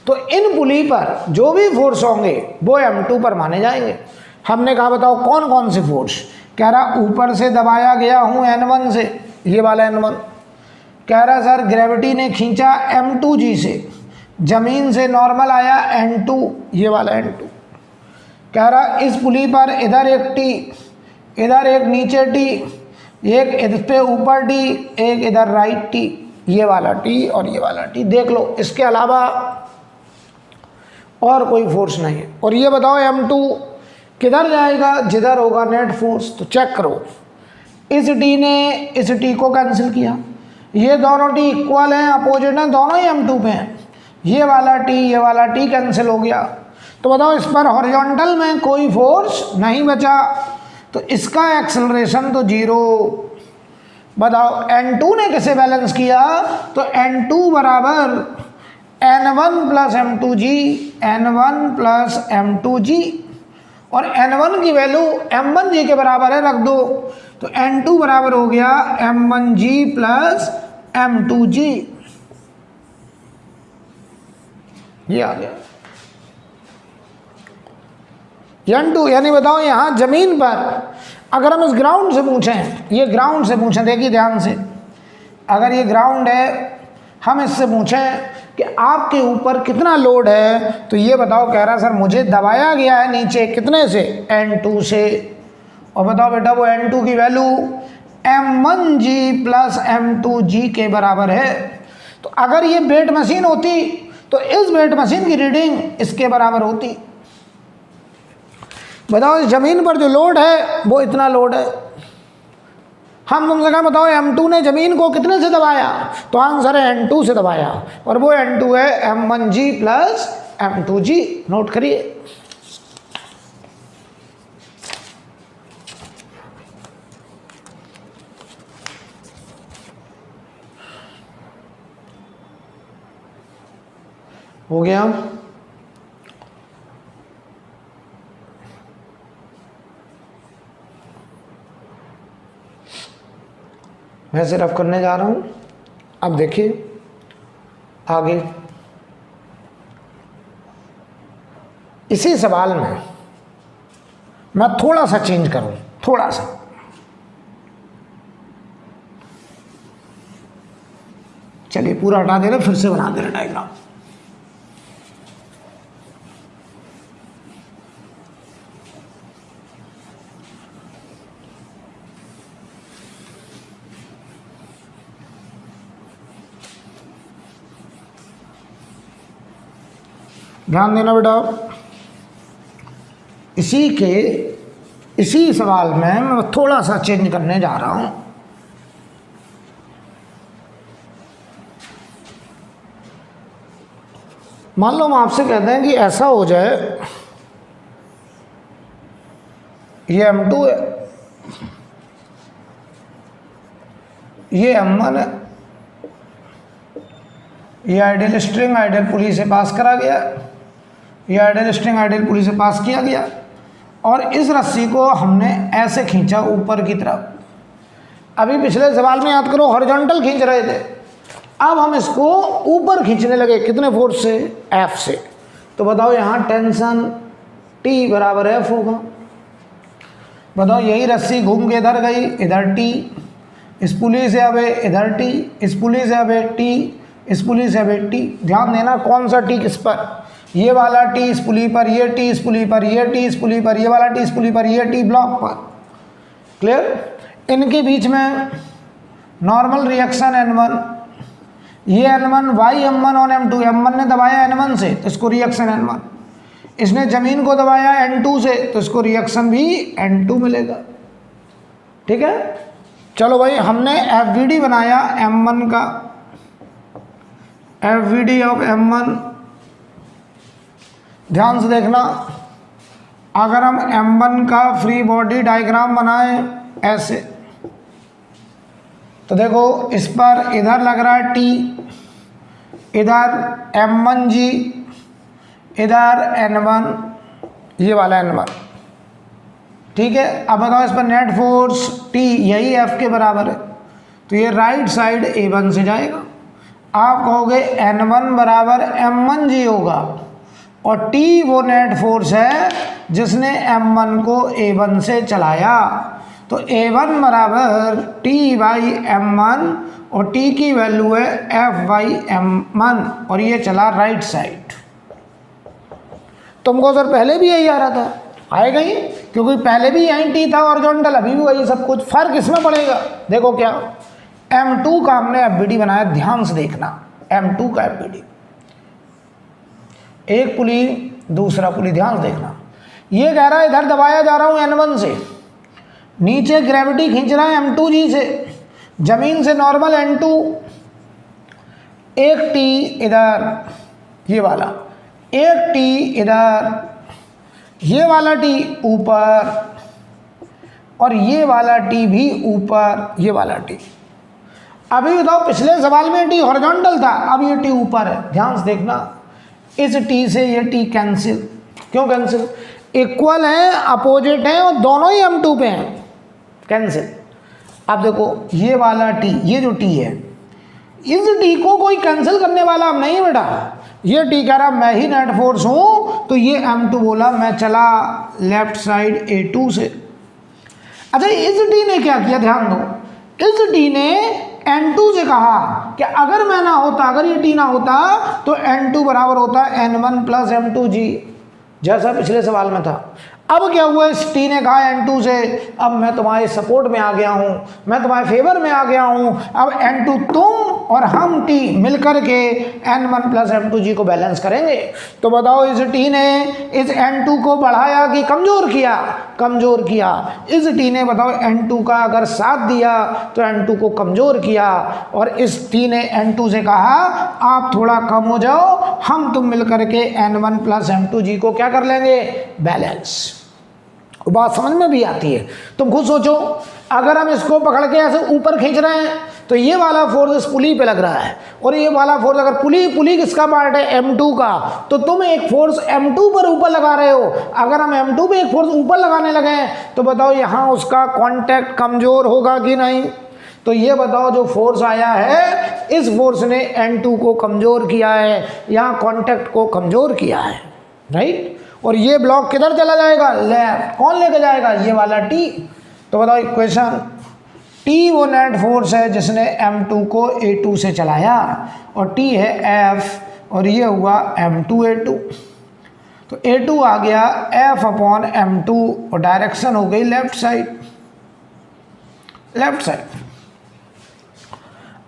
तो इन पुली पर जो भी फोर्स होंगे वो M2 पर माने जाएंगे। हमने कहा बताओ कौन कौन से फोर्स, कह रहा ऊपर से दबाया गया हूँ N1 से, ये वाला N1। कह रहा सर ग्रेविटी ने खींचा M2G से, जमीन से नॉर्मल आया N2, ये वाला N2। कह रहा इस पुली पर इधर एक T, इधर एक नीचे T, एक इस पे ऊपर T, एक इधर राइट T, ये वाला T और ये वाला T। देख लो, इसके अलावा और कोई फोर्स नहीं है। और ये बताओ M2 किधर जाएगा, जिधर होगा नेट फोर्स। तो चेक करो, इस T ने इस T को कैंसिल किया, ये दोनों T इक्वल हैं, अपोजिट हैं, दोनों ही M2 पे हैं। ये वाला T कैंसिल हो गया। तो बताओ इस पर हॉरिजॉन्टल में कोई फोर्स नहीं बचा, तो इसका एक्सेलरेशन तो जीरो। बताओ N2 ने किसे बैलेंस किया, तो N2 बराबर N1 plus M2G, N1 plus M2G, और N1 की वैल्यू M1G के बराबर है, रख दो। तो N2 बराबर हो गया M1G प्लस M2G, ये आ गया N2। यानी बताओ यहाँ जमीन पर अगर हम इस ग्राउंड से पूछें, ये ग्राउंड से पूछें, देखिए ध्यान से, अगर ये ग्राउंड है, हम इससे पूछें कि आपके ऊपर कितना लोड है, तो ये बताओ। कह रहा सर मुझे दबाया गया है नीचे कितने से, N2 से। और बताओ बेटा वो N2 की वैल्यू M1G प्लस M2G के बराबर है। तो अगर ये वेट मशीन होती तो इस वेट मशीन की रीडिंग इसके बराबर होती। बताओ इस जमीन पर जो लोड है वो इतना लोड है। हम तुमसे कहा बताओ M2 ने जमीन को कितने से दबाया, तो आंसर है N2 से दबाया, और वो N2 है M1G प्लस M2G। नोट करिए। हो गया। मैं सिर्फ करने जा रहा हूं। अब देखिए आगे इसी सवाल में मैं थोड़ा सा चेंज करूं, थोड़ा सा। चलिए पूरा हटा दे रहे, फिर से बना दे रहे डायग्राम। ध्यान देना बेटा, इसी सवाल में मैं थोड़ा सा चेंज करने जा रहा हूं। मान लो हम आपसे कहते हैं कि ऐसा हो जाए, ये M2 है, ये M1 है, ये आइडियल स्ट्रिंग आइडियल पुली से पास करा गया, ये आइडियल स्ट्रिंग आइडियल पुली से पास किया गया, और इस रस्सी को हमने ऐसे खींचा ऊपर की तरफ। अभी पिछले सवाल में याद करो हॉरिजॉन्टल खींच रहे थे, अब हम इसको ऊपर खींचने लगे। कितने फोर्स से, F से। तो बताओ यहाँ टेंशन T बराबर F होगा। बताओ यही रस्सी घूम के इधर गई, इधर T, इस पुली से अब इधर T, इस पुली से अब T, इस पुली से अब T। ध्यान देना कौन सा T किस पर, ये वाला T इस पुली पर, ये T इस पुली पर, ये T इस पुली पर, ये वाला T इस पुली पर, ये T ब्लॉक पर। क्लियर। इनके बीच में नॉर्मल रिएक्शन N1, ये N1 y M1 और M2, M1 ने दबाया N1 से तो इसको रिएक्शन N1, इसने जमीन को दबाया N2 से तो इसको रिएक्शन भी N2 मिलेगा। ठीक है। चलो भाई, हमने FVD बनाया M1 का, FVD ऑफ M1। ध्यान से देखना, अगर हम M1 का फ्री बॉडी डायग्राम बनाएं ऐसे, तो देखो इस पर इधर लग रहा है T, इधर M1G, इधर N1, ये वाला N1। ठीक है। अब बताओ इस पर नेट फोर्स T यही F के बराबर है, तो ये राइट साइड A1 से जाएगा। आप कहोगे N1 बराबर M1G होगा, और T वो नेट फोर्स है जिसने M1 को A1 से चलाया, तो A1 बराबर T बाई M1, और T की वैल्यू है F बाई M1, और ये चला राइट साइड। तुमको सर पहले भी यही आ रहा था, आएगा ही, क्योंकि पहले भी यही T था हॉरिजॉन्टल, अभी भी वही सब कुछ। फर्क इसमें पड़ेगा। देखो क्या, M2 का हमने FVD बनाया, ध्यान से देखना, M2 का FVD, एक पुली दूसरा पुली, ध्यान से देखना। ये कह रहा है इधर दबाया जा रहा हूं N1 से, नीचे ग्रेविटी खींच रहा है M2G से, जमीन से नॉर्मल N2, एक T इधर ये वाला, एक T इधर, ये वाला T ऊपर, और ये वाला T भी ऊपर, ये वाला T। अभी बताओ पिछले सवाल में T हॉरिजॉन्टल था, अब ये T ऊपर है। ध्यान से देखना, इस T से ये T कैंसिल। क्यों कैंसिल? इक्वल है, अपोजिट है, और दोनों ही M2 पे हैं, कैंसिल। अब देखो ये वाला T, ये जो T है, इस T को कोई कैंसिल करने वाला अब नहीं बेटा। ये T कह रहा मैं ही नेट फोर्स हूं, तो ये M2 बोला मैं चला लेफ्ट साइड A2 से। अच्छा, इस T ने क्या किया, ध्यान दो, इस T ने N2 से कहा कि अगर मैं ना होता, अगर ये T ना होता तो N2 बराबर होता N1 प्लस M2G, जैसा पिछले सवाल में था। अब क्या हुआ, इस T ने कहा N2 से, अब मैं तुम्हारे सपोर्ट में आ गया हूँ, मैं तुम्हारे फेवर में आ गया हूँ। अब N2 तुम और हम T मिलकर के N1 प्लस M2G को बैलेंस करेंगे। तो बताओ इस T ने इस N2 को बढ़ाया कि कमज़ोर किया? कमज़ोर किया। इस T ने बताओ N2 का अगर साथ दिया तो N2 को कमज़ोर किया, और इस T ने N2 से कहा आप थोड़ा कम हो जाओ, हम तुम मिलकर के N1 प्लस M2G को क्या कर लेंगे? बैलेंस। बात समझ में भी आती है। तुम खुद सोचो, अगर हम इसको पकड़ के ऐसे ऊपर खींच रहे हैं तो ये वाला फोर्स इस पुली पे लग रहा है, और ये वाला फोर्स, अगर पुली किसका पार्ट है? M2 का। तो तुम एक फोर्स M2 पर ऊपर लगा रहे हो। अगर हम M2 पे एक फोर्स ऊपर लगाने लगे तो बताओ यहाँ उसका कांटेक्ट कमजोर होगा कि नहीं? तो ये बताओ जो फोर्स आया है, इस फोर्स ने N2 को कमजोर किया है, यहाँ कांटेक्ट को कमजोर किया है, राइट। और ये ब्लॉक किधर चला जाएगा? लेफ्ट। कौन लेके जाएगा? ये वाला T। तो बताओ इक्वेशन, T वो नेट फोर्स है जिसने M2 को A2 से चलाया, और T है F, और ये हुआ M2A2। तो A2 आ गया F अपॉन M2, और डायरेक्शन हो गई लेफ्ट साइड, लेफ्ट साइड।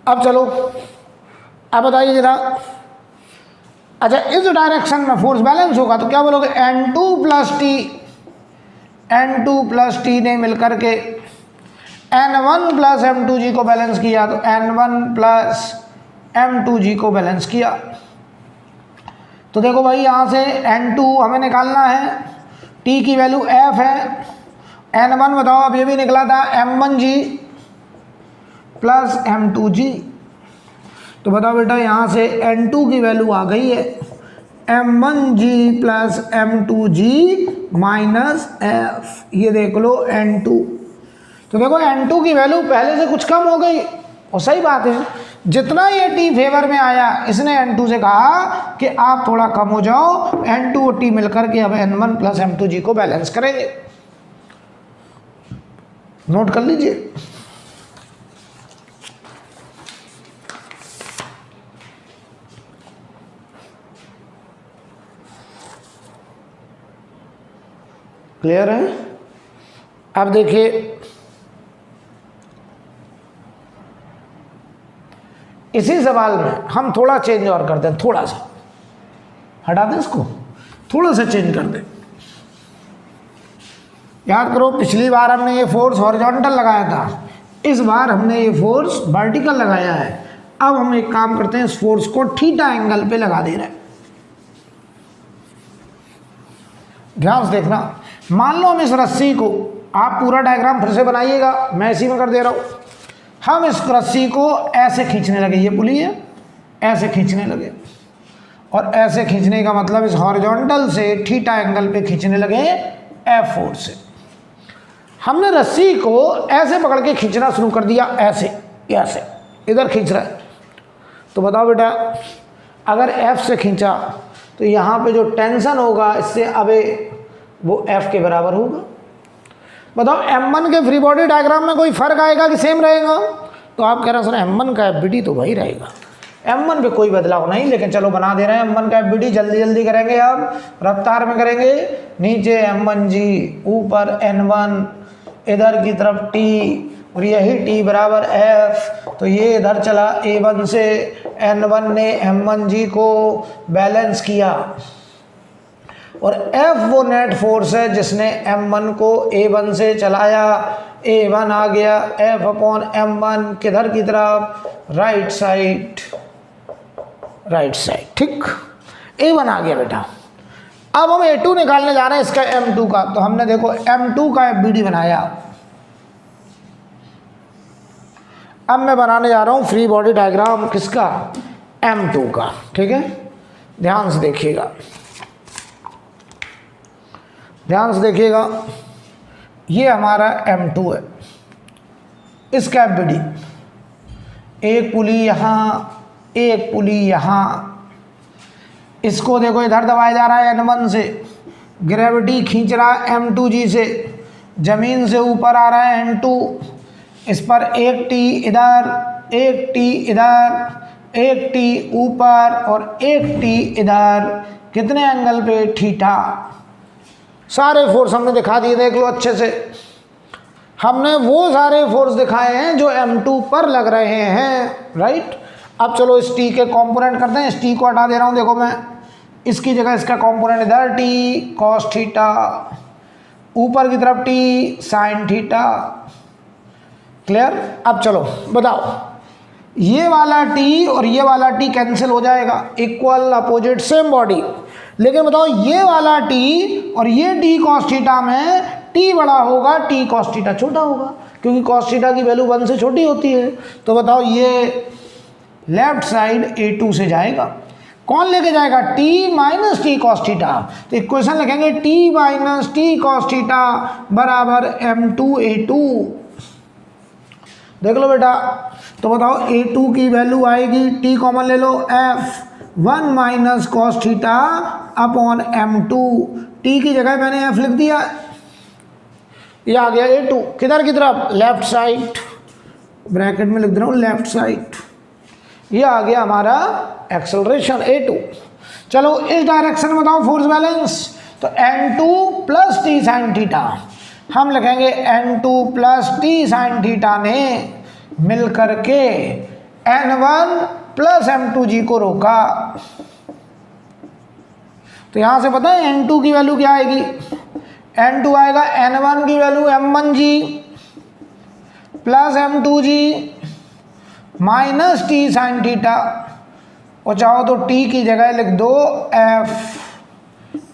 अब चलो, अब बताइए जरा, अच्छा इस डायरेक्शन में फोर्स बैलेंस होगा तो क्या बोलोगे? N2 plus T, N2 plus T ने मिलकर के N1 प्लस M2G को बैलेंस किया, तो N1 प्लस M2G को बैलेंस किया। तो देखो भाई, यहाँ से N2 हमें निकालना है, T की वैल्यू F है, N1 बताओ, अब ये भी निकला था M1G प्लस M2G। तो बताओ बेटा, यहाँ से N2 की वैल्यू आ गई है M1G plus M2G minus F, ये देख लो N2। तो देखो N2 की वैल्यू पहले से कुछ कम हो गई, और सही बात है, जितना ये T फेवर में आया, इसने N2 से कहा कि आप थोड़ा कम हो जाओ, N2 और T मिलकर के अब N1 प्लस M2G को बैलेंस करेंगे। नोट कर लीजिए। क्लियर है? अब देखिए, इसी सवाल में हम थोड़ा चेंज और करते हैं, थोड़ा सा हटा दें इसको, थोड़ा सा चेंज कर दें। याद करो, पिछली बार हमने ये फोर्स हॉरिजॉन्टल लगाया था, इस बार हमने ये फोर्स वर्टिकल लगाया है। अब हम एक काम करते हैं, इस फोर्स को थीटा एंगल पे लगा दे रहे हैं। ध्यान से देखना, मान लो हम इस रस्सी को, आप पूरा डायग्राम फिर से बनाइएगा, मैं इसी में कर दे रहा हूँ। हम इस रस्सी को ऐसे खींचने लगे, ये पुली है, ऐसे खींचने लगे, और ऐसे खींचने का मतलब इस हॉरिजॉन्टल से थीटा एंगल पे खींचने लगे F फोर्स से। हमने रस्सी को ऐसे पकड़ के खींचना शुरू कर दिया, ऐसे, ऐसे इधर खींच रहा है। तो बताओ बेटा, अगर F से खींचा तो यहाँ पे जो टेंशन होगा इससे अबे वो F के बराबर होगा। बताओ M1 के फ्री बॉडी डायग्राम में कोई फर्क आएगा कि सेम रहेगा? तो आप कह रहे हैं सर M1 का FBD तो वही रहेगा, M1 पे कोई बदलाव नहीं, लेकिन चलो बना दे रहे हैं M1 का FBD। जल्दी जल्दी करेंगे, अब रफ्तार में करेंगे। नीचे M1G, ऊपर N1, इधर की तरफ T, और यही T बराबर F। तो ये इधर चला A1 से, N1 ने M1G को बैलेंस किया, और F वो नेट फोर्स है जिसने M1 को A1 से चलाया। A1 आ गया F अपॉन M1, किधर की तरफ? राइट साइड, राइट साइड, ठीक। A1 आ गया बेटा। अब हम A2 निकालने जा रहे हैं इसका M2 का। तो हमने देखो M2 का FBD बनाया, अब मैं बनाने जा रहा हूँ फ्री बॉडी डायग्राम किसका? M2 का, ठीक है। ध्यान से देखिएगा, ध्यान से देखिएगा, ये हमारा M2 है, इसका FBD, एक पुली यहाँ, एक पुली यहाँ, इसको देखो इधर दबाया जा रहा है N1 से, ग्रेविटी खींच रहा है M2G से, जमीन से ऊपर आ रहा है N2, इस पर एक T इधर, एक टी इधर, एक टी ऊपर और एक टी इधर, कितने एंगल पे? थीटा। सारे फोर्स हमने दिखा दिए, देख लो अच्छे से। हमने वो सारे फोर्स दिखाए हैं जो M2 पर लग रहे हैं, राइट। अब चलो इस टी के कंपोनेंट करते हैं। इस टी को हटा दे रहा हूं, देखो मैं इसकी जगह इसका कंपोनेंट इधर टी कॉस थीटा, ऊपर की तरफ टी साइन थीटा। क्लियर? अब चलो बताओ, ये वाला टी और ये वाला टी कैंसिल हो जाएगा, इक्वल अपोजिट सेम बॉडी। लेकिन बताओ ये वाला टी और ये टी कॉस थीटा में टी बड़ा होगा, टी कॉस थीटा छोटा होगा, क्योंकि कॉस थीटा की वैल्यू 1 से छोटी होती है। तो बताओ ये लेफ्ट साइड A2 से जाएगा। कौन लेके जाएगा? T minus T cos theta. तो इक्वेशन लिखेंगे T minus T cos theta बराबर M2A2। देख लो बेटा, तो बताओ A2 की वैल्यू आएगी, टी कॉमन ले लो, F1 minus cos theta upon M2। T की जगह मैंने F लिख दिया, ये आ गया A2 किधर की तरफ? लेफ्ट साइड, ब्रैकेट में लिख दे रहा हूँ लेफ्ट साइड। ये आ गया हमारा एक्सेलरेशन A2। चलो इस डायरेक्शन में बताओ फोर्स बैलेंस, तो N2 plus T sine theta, हम लिखेंगे N2 plus T sine theta ने मिल करके N1 प्लस M2G को रोका। तो यहां से पता है N2 की वैल्यू क्या आएगी? N2 आएगा N1 की value M1G plus M2G minus T sine theta, और चाहो तो टी की जगह लिख दो F,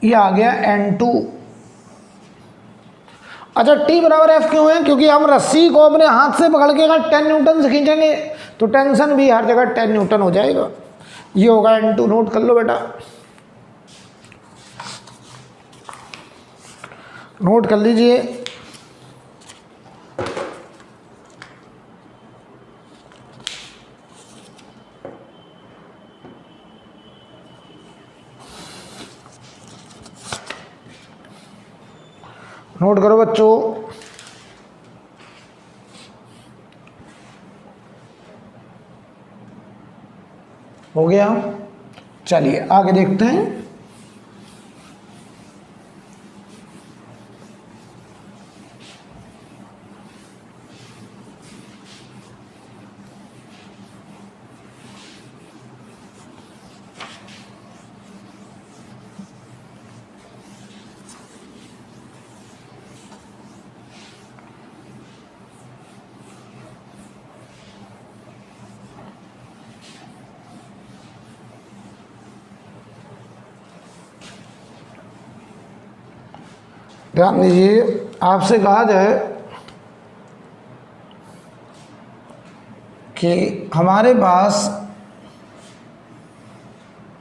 ये आ गया N2। अच्छा टी बराबर F क्यों है? क्योंकि हम रस्सी को अपने हाथ से पकड़ के अगर 10 न्यूटन से खींचेंगे तो टेंशन भी हर जगह 10 न्यूटन हो जाएगा। ये होगा N2, नोट कर लो बेटा, नोट कर लीजिए। नोट करो बच्चों। हो गया? चलिए आगे देखते हैं। ध्यान दीजिए, आपसे कहा जाए कि हमारे पास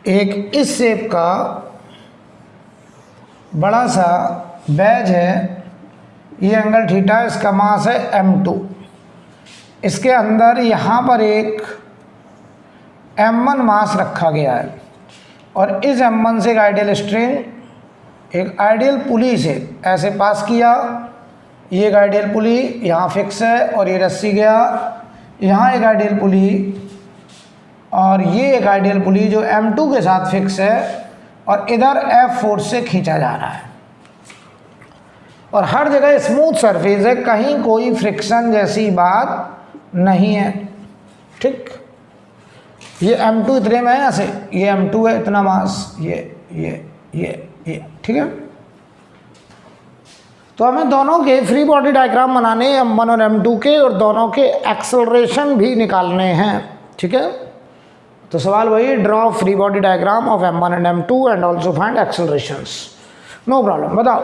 एक इस शेप का बड़ा सा बैज है, ये एंगल थीटा, इसका मास है M2। इसके अंदर यहाँ पर एक M1 मास रखा गया है, और इस M1 से एक आइडियल स्ट्रिंग, एक आइडियल पुली से ऐसे पास किया। ये एक आइडियल पुली यहाँ फिक्स है, और ये रस्सी गया यहाँ एक आइडियल पुली, और ये एक आइडियल पुली जो M2 के साथ फिक्स है, और इधर F फोर्स से खींचा जा रहा है। और हर जगह स्मूथ सरफेस है, कहीं कोई फ्रिक्शन जैसी बात नहीं है। ठीक, ये M2 इतने में है, ऐसे ये M2 है, इतना मास, ये ठीक है। तो हमें दोनों के फ्री बॉडी डायग्राम बनाने हैं, M1 और M2 के, और दोनों के एक्सेलरेशन भी निकालने हैं। ठीक है, तो सवाल वही, draw free body diagram of M1 and M2 and also find accelerations. No problem. बताओ,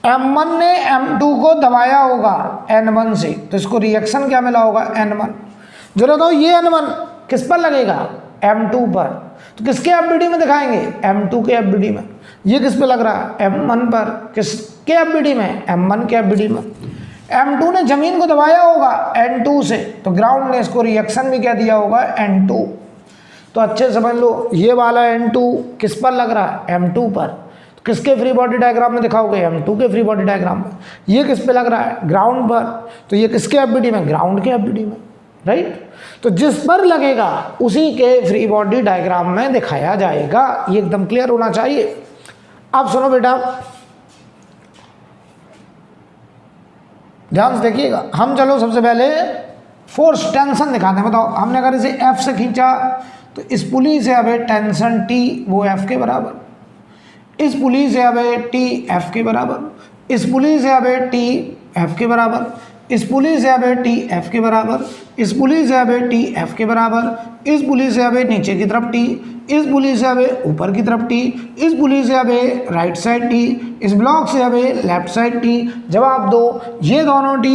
M1 ने M2 को दबाया होगा N1 से, तो इसको रिएक्शन क्या मिला होगा? N1। जो बताओ ये N1 किस पर लगेगा? M2 पर। तो किसके FBD में दिखाएंगे? M2 के FBD में। ये किस पे लग रहा है? M1 पर। किसके FBD में? M1 के FBD में। M2 ने जमीन को दबाया होगा N2 से, तो ग्राउंड ने इसको रिएक्शन भी क्या दिया होगा? N2। तो अच्छे समझ लो, ये वाला N2 किस पर लग रहा है? M2 पर। तो किसके फ्री बॉडी डायग्राम में दिखाओगे? M2 के फ्री बॉडी डायग्राम में। ये किस पे लग रहा है? ग्राउंड पर। तो ये किसके FBD में? ग्राउंड के FBD में। राइट। तो जिस पर लगेगा उसी के फ्री बॉडी डायग्राम में दिखाया जाएगा, ये एकदम क्लियर होना चाहिए। अब सुनो बेटा, ध्यान से देखिएगा। हम चलो सबसे पहले फोर्स टेंशन दिखाते हैं। बताओ, हमने अगर इसे F से खींचा तो इस पुली से अब टेंशन T वो F के बराबर, इस पुली से अब T F के बराबर, इस पुली से अब T F के बराबर, इस पुली से अब T F के बराबर, इस पुली से अब T F के बराबर, इस पुली से अब नीचे की तरफ T, इस पुली से अब ऊपर की तरफ T, इस पुली से अब राइट साइड T, इस ब्लॉक से अब लेफ्ट साइड T। जवाब दो, ये दोनों T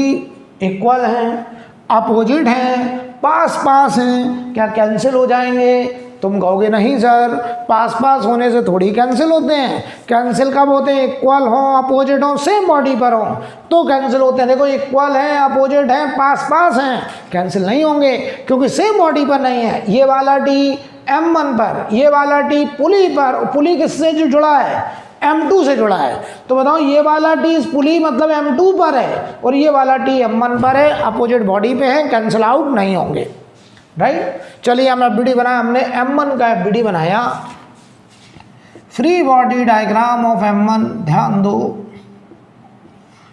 इक्वल हैं, अपोजिट हैं, पास पास हैं, क्या कैंसिल हो जाएंगे? तुम कहोगे नहीं सर, पास पास होने से थोड़ी कैंसिल होते हैं। कैंसिल कब होते हैं? इक्वल हो, अपोजिट हो, सेम बॉडी पर हो तो कैंसिल होते हैं। देखो, इक्वल है, अपोजिट है, पास पास हैं, कैंसिल नहीं होंगे क्योंकि सेम बॉडी पर नहीं है। ये वाला टी M1 पर, ये वाला टी पुली पर, पुली किससे जो जुड़ा है? M2 से जुड़ा है। तो बताओ, ये वाला टी इस पुली मतलब M2 पर है और ये वाला टी M1 पर है, अपोजिट बॉडी पे है, कैंसिल आउट नहीं होंगे, राइट। चलिए, हमने FBD बनाया, हमने M1 का FBD बनाया, free body diagram of M1। ध्यान दो,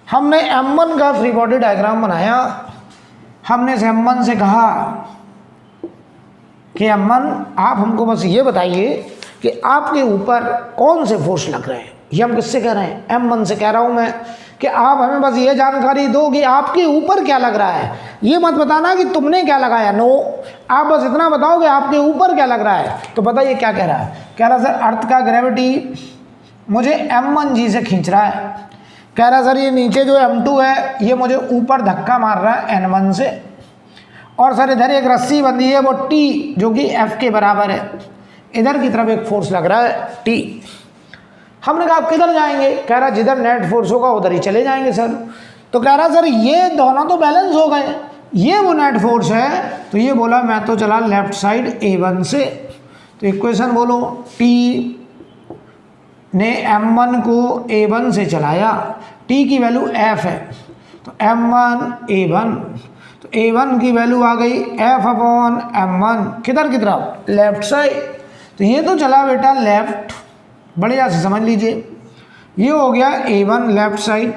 हमने M1 का फ्री बॉडी डायग्राम बनाया। हमने इस M1 से कहा कि M1 आप हमको बस ये बताइए कि आपके ऊपर कौन से फोर्स लग रहे हैं। ये हम किससे कह रहे हैं? M1 से कह रहा हूं मैं कि आप हमें बस ये जानकारी दो कि आपके ऊपर क्या लग रहा है। ये मत बताना कि तुमने क्या लगाया, नो, आप बस इतना बताओ कि आपके ऊपर क्या लग रहा है। तो बताइए क्या कह रहा है? कह रहा सर, अर्थ का ग्रेविटी मुझे M1G से खींच रहा है। कह रहा सर, ये नीचे जो M2 है ये मुझे ऊपर धक्का मार रहा है N1 से, और सर इधर एक रस्सी बंधी है वो T जो कि F के बराबर है, इधर की तरफ एक फोर्स लग रहा है T। हमने कहा आप किधर जाएंगे? कह रहा जिधर नेट फोर्स होगा उधर ही चले जाएंगे सर। तो कह रहा सर ये दोनों तो बैलेंस हो गए, ये वो नेट फोर्स है। तो ये बोला मैं तो चला लेफ्ट साइड A1 से। तो इक्वेशन बोलो, T ने M1 को A1 से चलाया, T की वैल्यू F है तो M1 A1, तो A1 की वैल्यू आ गई F/M1, किधर की तरफ? Left side. तो ये तो चला बेटा लेफ्ट, बढ़िया से समझ लीजिए, ये हो गया A1 लेफ्ट साइड।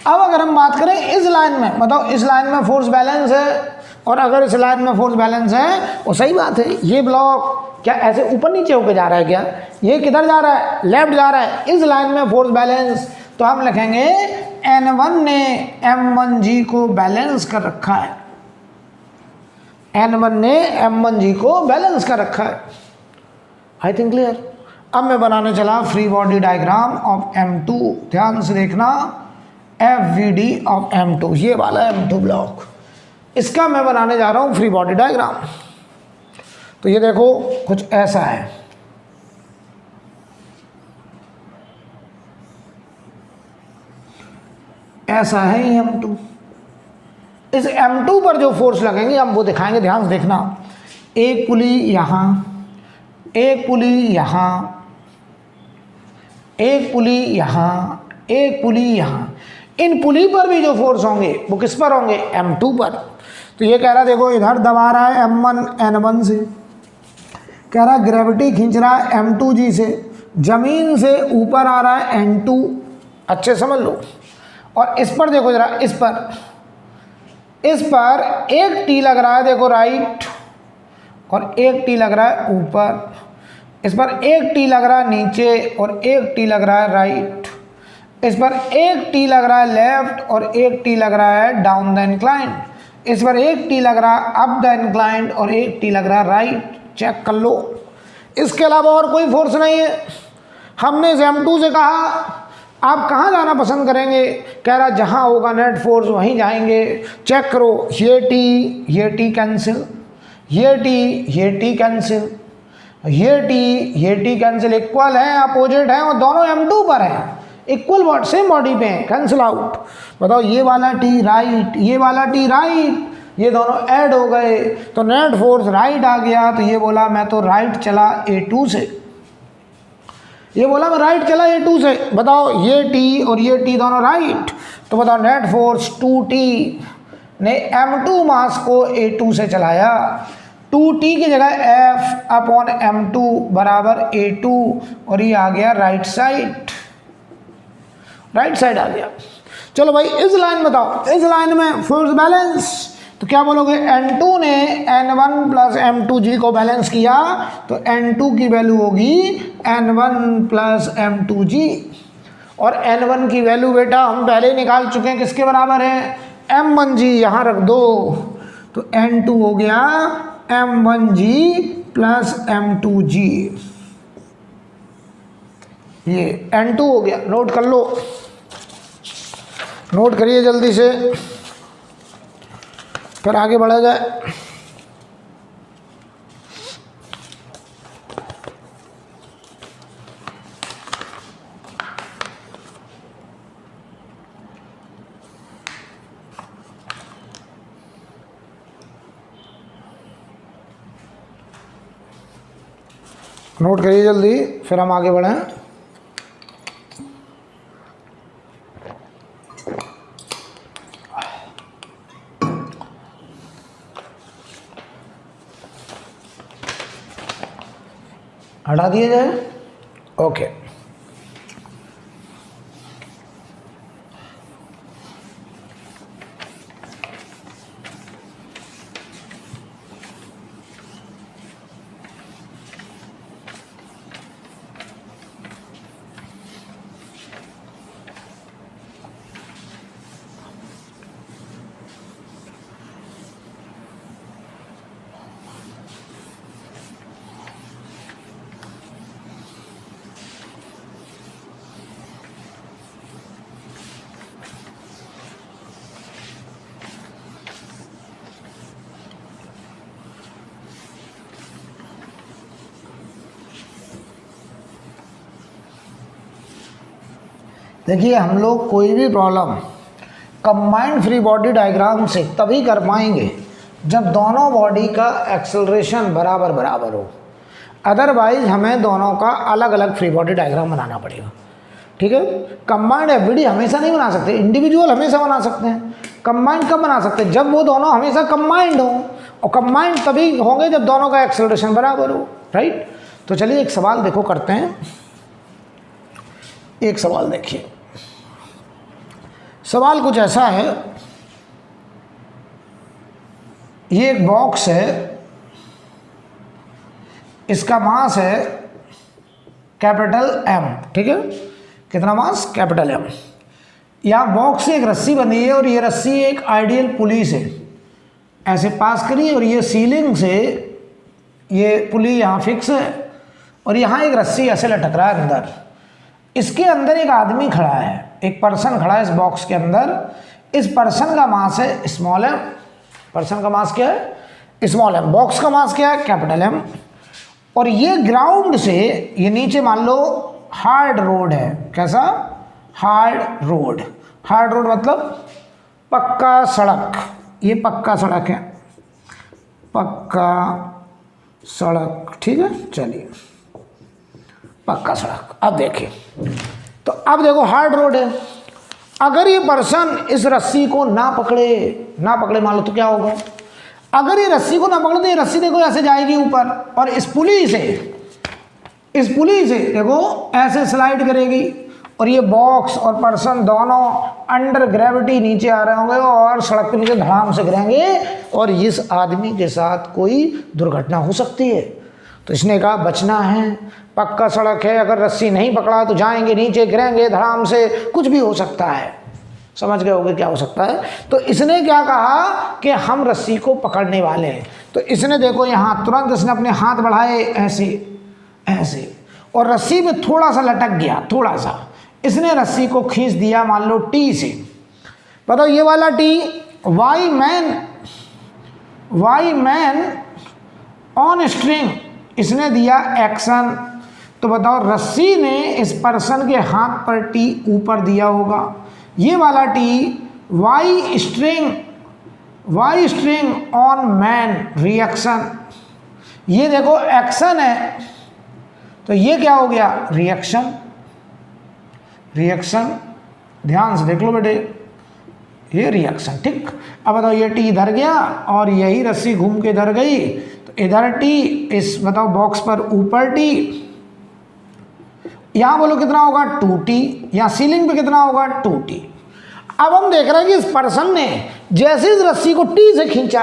अब अगर हम बात करें इस लाइन में, बताओ इस लाइन में फोर्स बैलेंस है, और अगर इस लाइन में फोर्स बैलेंस है वो सही बात है। ये ब्लॉक क्या ऐसे ऊपर नीचे होकर जा रहा है क्या? ये किधर जा रहा है? लेफ्ट जा रहा है। इस लाइन में फोर्स बैलेंस, तो हम लिखेंगे N1 ने M1G को बैलेंस कर रखा है, N1 ने M1G को बैलेंस कर रखा है। I think clear. अब मैं बनाने चला free body diagram of M2। ध्यान से देखना, FVD ऑफ M2, ये वाला M2 ब्लॉक, इसका मैं बनाने जा रहा हूँ फ्री बॉडी डायग्राम। तो ये देखो कुछ ऐसा है, ऐसा है ये M2। इस M2 पर जो फोर्स लगेंगे हम वो दिखाएंगे, ध्यान से देखना। एक पुली यहाँ, एक पुली यहाँ, एक पुली यहाँ, एक पुली यहाँ। इन पुली पर भी जो फोर्स होंगे वो किस पर होंगे? M2 पर। तो ये कह रहा देखो इधर दबा रहा है M1 N1 से, कह रहा ग्रेविटी खींच रहा है M2G से, जमीन से ऊपर आ रहा है N2, अच्छे समझ लो। और इस पर देखो जरा, इस पर एक T लग रहा है देखो राइट, और एक T लग रहा है ऊपर। इस पर एक T लग रहा है नीचे और एक T लग रहा है राइट। इस पर एक T लग रहा है लेफ्ट और एक T लग रहा है डाउन द इंक्लाइन। इस पर एक T लग रहा है अप द इंक्लाइन और एक T लग रहा है राइट। चेक कर लो, इसके अलावा और कोई फोर्स नहीं है। हमने इस M2 से कहा आप कहाँ जाना पसंद करेंगे? कह रहा जहाँ होगा नेट फोर्स वहीं जाएंगे। चेक करो, ये T कैंसिल, ये T कैंसिल, ये T कैंसिल, इक्वल है, अपोजिट है और दोनों M2 पर है, इक्वल सेम बॉडी पे हैं, कैंसिल आउट। बताओ ये वाला T राइट, ये वाला T राइट, ये दोनों ऐड हो गए तो नेट फोर्स राइट आ गया। तो ये बोला मैं तो राइट चला A2 से, ये बोला मैं राइट चला A2 से। बताओ ये T और ये T दोनों राइट, तो बताओ नेट फोर्स 2T ने M2 मास को A2 से चलाया, 2T की जगह F अपॉन M2 बराबर A2, और ये आ गया राइट साइड आ गया। चलो भाई इस लाइन बताओ, इस लाइन में फोर्स बैलेंस, तो क्या बोलोगे, N2 ने N1 प्लस M2G को बैलेंस किया, तो N2 की वैल्यू होगी N1 प्लस M2G, और N1 की वैल्यू बेटा हम पहले ही निकाल चुके हैं, किसके बराबर है, M1G, यहाँ रख दो, तो N2 हो गया M1G प्लस M2G, ये N2 हो गया, नोट कर लो, नोट करिए जल्दी से, फिर आगे बढ़ा जाए। नोट करिए जल्दी, फिर हम आगे बढ़ें। हटा दिया जाए, ओके। देखिए हम लोग कोई भी problem combined free body diagram से तभी कर पाएंगे जब दोनों बॉडी का एक्सेलरेशन बराबर बराबर हो, अदरवाइज हमें दोनों का अलग अलग फ्री बॉडी डायग्राम बनाना पड़ेगा, ठीक है। कंबाइंड एफबीडी हमेशा नहीं बना सकते, इंडिविजुअल हमेशा बना सकते हैं, कंबाइंड कब बना सकते हैं, जब वो दोनों हमेशा कंबाइंड हो, और कंबाइंड तभी होंगे जब दोनों का एक्सेलरेशन बराबर हो, राइट। तो चलिए एक सवाल देखो करते हैं, एक सवाल देखिए, सवाल कुछ ऐसा है, ये एक बॉक्स है, इसका मास है कैपिटल M, ठीक है, कितना मास, कैपिटल M। यहाँ बॉक्स से एक रस्सी बनी है और ये रस्सी एक आइडियल पुली से ऐसे पास करी, और ये सीलिंग से ये पुली यहाँ फिक्स है, और यहाँ एक रस्सी ऐसे लटक रहा है अंदर, इसके अंदर एक आदमी खड़ा है, एक पर्सन खड़ा है इस बॉक्स के अंदर, इस पर्सन का मास है स्मॉल m, पर्सन का मास क्या है, स्मॉल m, बॉक्स का मास क्या है, कैपिटल M, और ये ग्राउंड से ये नीचे मान लो हार्ड रोड है, कैसा, हार्ड रोड, हार्ड रोड मतलब पक्का सड़क, ये पक्का सड़क है, पक्का सड़क, ठीक है, चलिए पक्का सड़क। अब देखिए, तो अब देखो हार्ड रोड है, अगर ये पर्सन इस रस्सी को ना पकड़े मान लो तो क्या होगा, अगर ये रस्सी को ना पकड़े तो ये रस्सी देखो ऐसे जाएगी ऊपर, और इस पुली से देखो ऐसे स्लाइड करेगी, और ये बॉक्स और पर्सन दोनों अंडर ग्रेविटी नीचे आ रहे होंगे और सड़क के नीचे धड़ाम से गिरेंगे, और इस आदमी के साथ कोई दुर्घटना हो सकती है। तो इसने कहा बचना है, पक्का सड़क है, अगर रस्सी नहीं पकड़ा तो जाएंगे नीचे, गिरेंगे धड़ाम से, कुछ भी हो सकता है, समझ गए होगे क्या हो सकता है। तो इसने क्या कहा कि हम रस्सी को पकड़ने वाले हैं, तो इसने देखो यहाँ तुरंत इसने अपने हाथ बढ़ाए ऐसे ऐसे, और रस्सी में थोड़ा सा लटक गया, थोड़ा सा, इसने रस्सी को खींच दिया मान लो टी से, बताओ ये वाला T, Y man on string, इसने दिया एक्शन, तो बताओ रस्सी ने इस पर्सन के हाथ पर टी ऊपर दिया होगा, ये वाला T by string on man reaction, ये देखो एक्शन है, तो ये क्या हो गया, रिएक्शन, ध्यान से देख लो बेटे, ये रिएक्शन, ठीक। अब बताओ ये टी इधर गया और यही रस्सी घूम के इधर गई, तो इधर टी, इस बताओ बॉक्स पर ऊपर टी, यहां बोलो कितना होगा 2t, यहां सीलिंग पे कितना होगा 2t। अब हम देख रहे हैं कि इस पर्सन ने जैसे इस रस्सी को टी से खींचा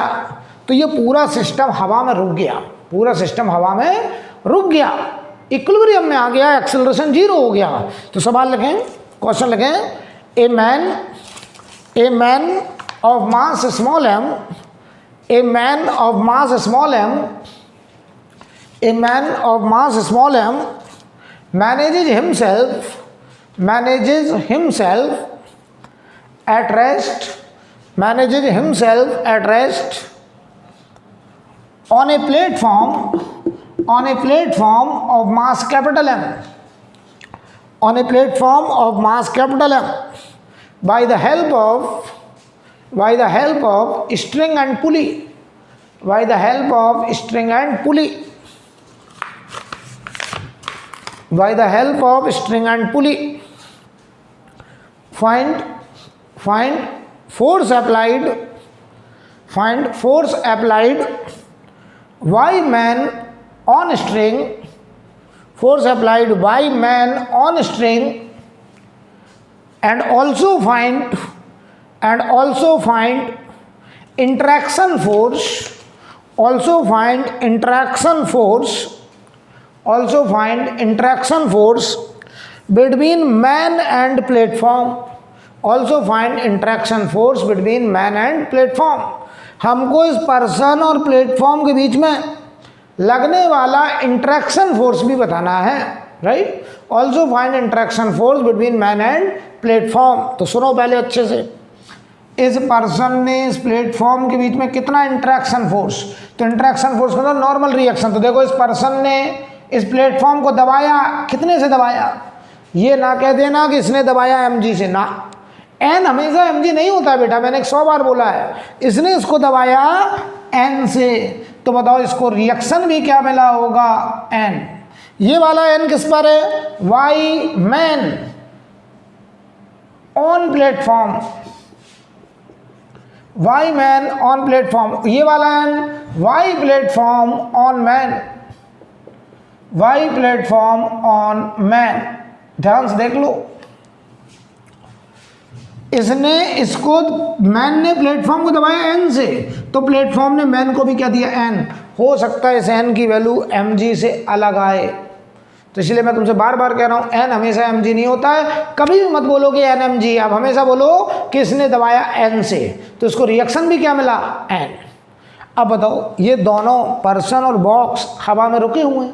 तो ये पूरा सिस्टम हवा में रुक गया, पूरा सिस्टम हवा में रुक गया, इक्विलिब्रियम में आ गया, एक्सेलरेशन 0 हो गया। तो सवाल लिखें, क्वेश्चन लिखें, a man of mass small M, a man of mass small M, a man of mass small M manages himself at rest on a platform of mass capital M, on a platform of mass capital M, by the help of string and pulley, by the help of string and pulley, by the help of string and pulley. Find force applied, find force applied by man on string, force applied by man on string, and also find interaction force, also find interaction force between man and platform, also find interaction force between man and platform। हमको इस person और platform के बीच में लगने वाला interaction force भी बताना है, right. Also find interaction force between man and platform. तो सुनो पहले अच्छे से, इस पर्सन ने इस प्लेटफॉर्म के बीच में कितना इंटरेक्शन फोर्स, तो इंटरेक्शन फोर्स मतलब नॉर्मल रिएक्शन। तो देखो इस पर्सन ने इस प्लेटफॉर्म को दबाया, कितने से दबाया, ये ना कह देना कि इसने दबाया mg से, ना, n हमेशा mg नहीं होता है बेटा, मैंने 100 बार बोला है। इसने इसको दबाया n से, तो बताओ इसको रिएक्शन भी क्या मिला होगा, n। ये वाला n किस पर है, y man on platform, y man on platform. ये वाला n y platform on man, y platform on man. ध्यान से देख लो, इसने इसको, मैन ने प्लेटफॉर्म को दबाया n से, तो प्लेटफॉर्म ने मैन को भी क्या दिया n। हो सकता है इस n की वैल्यू mg से अलग आए, तो इसलिए मैं तुमसे बार बार कह रहा हूं n हमेशा mg नहीं होता है। कभी भी मत बोलो कि n mg, आप हमेशा बोलो कि इसने दबाया n से, तो इसको रिएक्शन भी क्या मिला, n। अब बताओ, ये दोनों पर्सन और बॉक्स हवा में रुके हुए हैं।